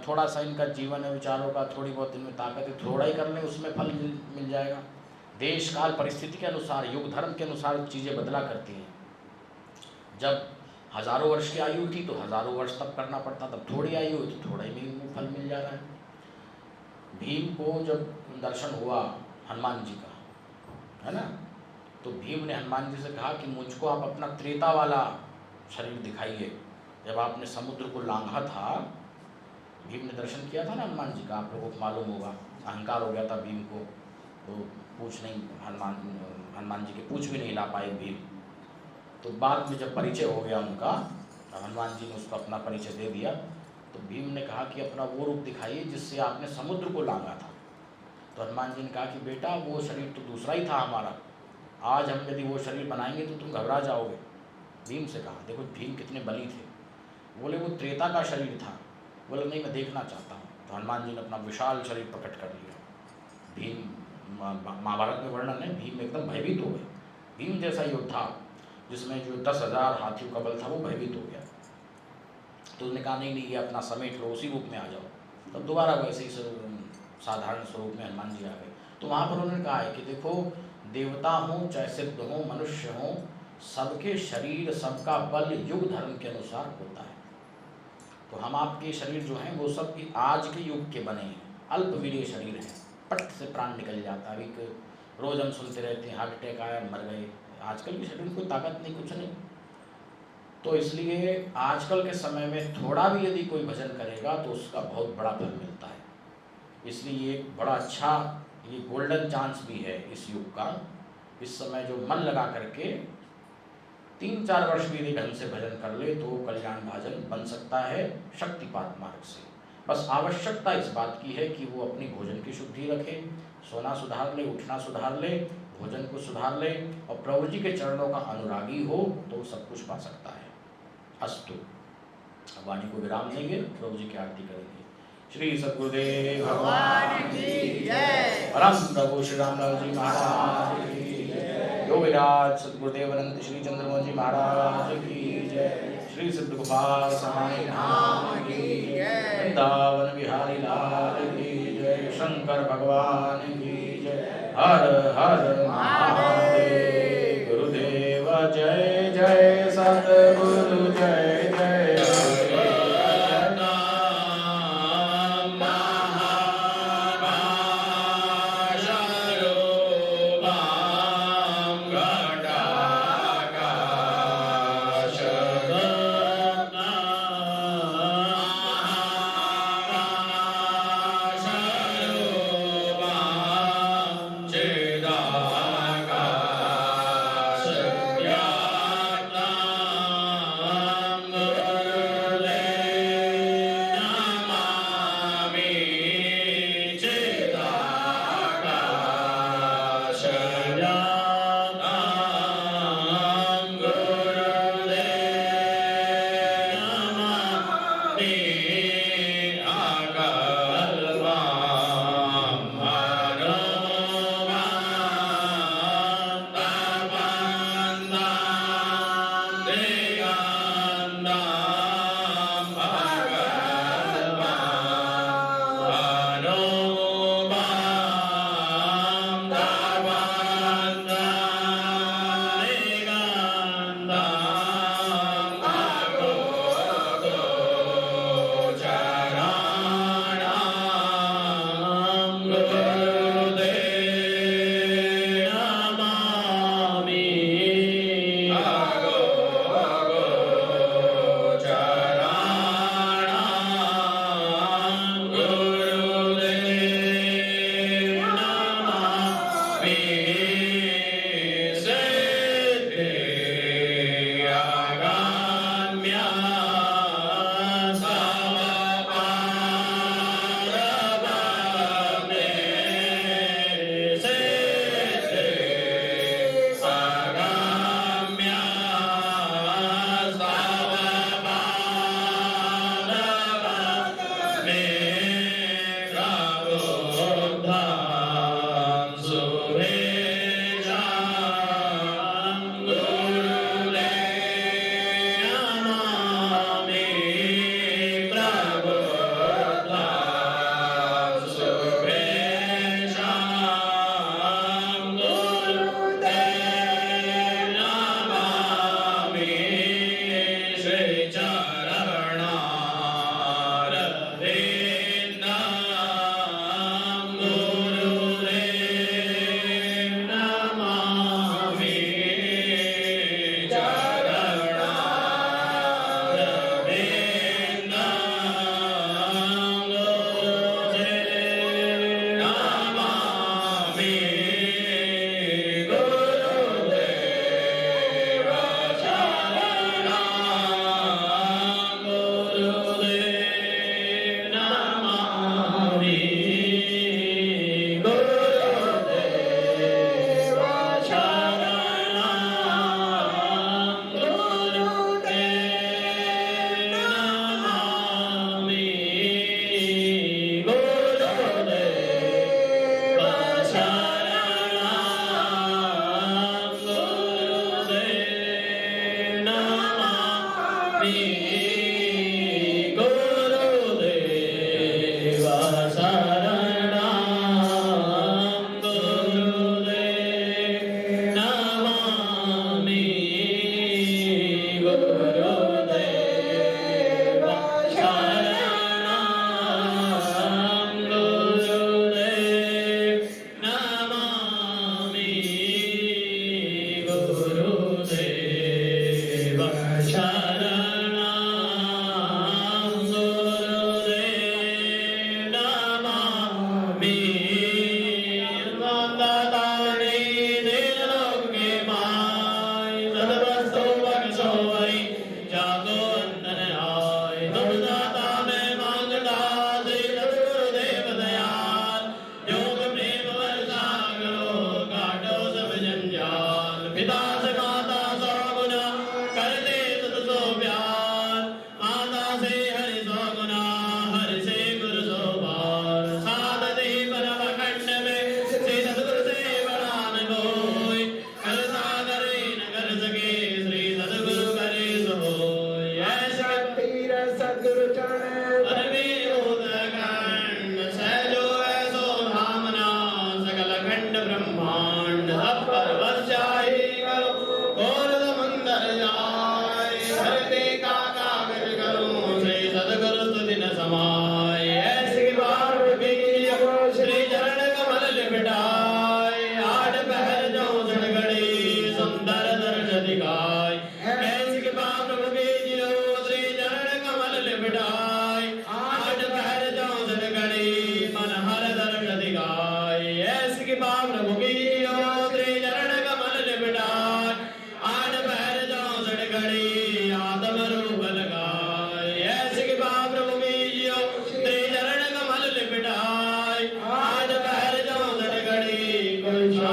थोड़ा सा इनका जीवन है, विचारों का थोड़ी बहुत इनमें ताकत है, थोड़ा ही कर लें उसमें फल मिल जाएगा। देश काल परिस्थिति के अनुसार, युग धर्म के अनुसार चीज़ें बदला करती हैं। जब हजारों वर्ष की आयु थी तो हजारों वर्ष तप करना पड़ता, तब थोड़ी आयु हुई तो थोड़ा ही में फल मिल जा रहा है। भीम को जब दर्शन हुआ हनुमान जी का, है ना, तो भीम ने हनुमान जी से कहा कि मुझको आप अपना त्रेता वाला शरीर दिखाइए। जब आपने समुद्र को लांघा था, भीम ने दर्शन किया था ना हनुमान जी का, आप लोगों को मालूम होगा, अहंकार हो गया था भीम को, तो पूछ नहीं, हनुमान जी के पूछ भी नहीं ला पाए भीम। तो बाद में जब परिचय हो गया उनका, हनुमान जी ने उसको अपना परिचय दे दिया, तो भीम ने कहा कि अपना वो रूप दिखाइए जिससे आपने समुद्र को लांघा था। तो हनुमान जी ने कहा कि बेटा वो शरीर तो दूसरा ही था हमारा, आज हम यदि वो शरीर बनाएंगे तो तुम घबरा जाओगे। भीम से कहा, देखो भीम कितने बली थे, बोले वो त्रेता का शरीर था, बोले नहीं मैं देखना चाहता हूँ। तो हनुमान जी ने अपना विशाल शरीर प्रकट कर लिया। भीम, महाभारत में वर्णन है, भीम एकदम भयभीत हो गए। भीम जैसा योद्धा जिसमें जो 10,000 हाथियों का बल था, वो भयभीत हो गया। तो उसने कहा नहीं ये अपना समेट लो, उसी रूप में आ जाओ। तब दोबारा वैसे ही साधारण स्वरूप में हनुमान जी आ गए। तो वहाँ पर उन्होंने कहा है कि देखो देवता हों चाहे सिद्ध हों, मनुष्य हों, सबके शरीर, सबका बल युग धर्म के अनुसार होता है। तो हम आपके शरीर जो हैं वो सब आज के युग के बने हैं, अल्पवीर्य शरीर हैं, पट से प्राण निकल जाता है। अभी रोज़ हम सुनते रहते हैं हार्ट अटैक आया, मर गए। आजकल के शरीर में कोई ताकत नहीं, कुछ नहीं। तो इसलिए आजकल के समय में थोड़ा भी यदि कोई भजन करेगा तो उसका बहुत बड़ा फल मिलता है। इसलिए ये एक बड़ा अच्छा, ये गोल्डन चांस भी है इस युग का। इस समय जो मन लगा करके 3-4 वर्ष भी यदि ढंग से भजन कर ले तो कल्याण भाजन बन सकता है शक्तिपात मार्ग से। बस आवश्यकता इस बात की है कि वो अपनी भोजन की शुद्धि रखे, सोना सुधार ले, उठना सुधार ले, भोजन को सुधार ले और प्रभु जी के चरणों का अनुरागी हो तो सब कुछ पा सकता है। अस्तु। अब वाणी को विराम देंगे, प्रभु जी की आरती करेंगे। श्री सद्गुरुदेव भगवान की जय। परम प्रभु श्री रामलाल जी महाराज की जय। योगिराज सद्गुरुदेव अनंत श्री चंद्रमोहन जी महाराज की जय। श्री सिद्ध गोपाल स्वामी धाम की जय। वृंदावन बिहारी लाल की जय। शंकर भगवान की जय। हर हर महादेव। गुरुदेव जय जय। सद्गुरु जय जय।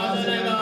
पास रहेगा।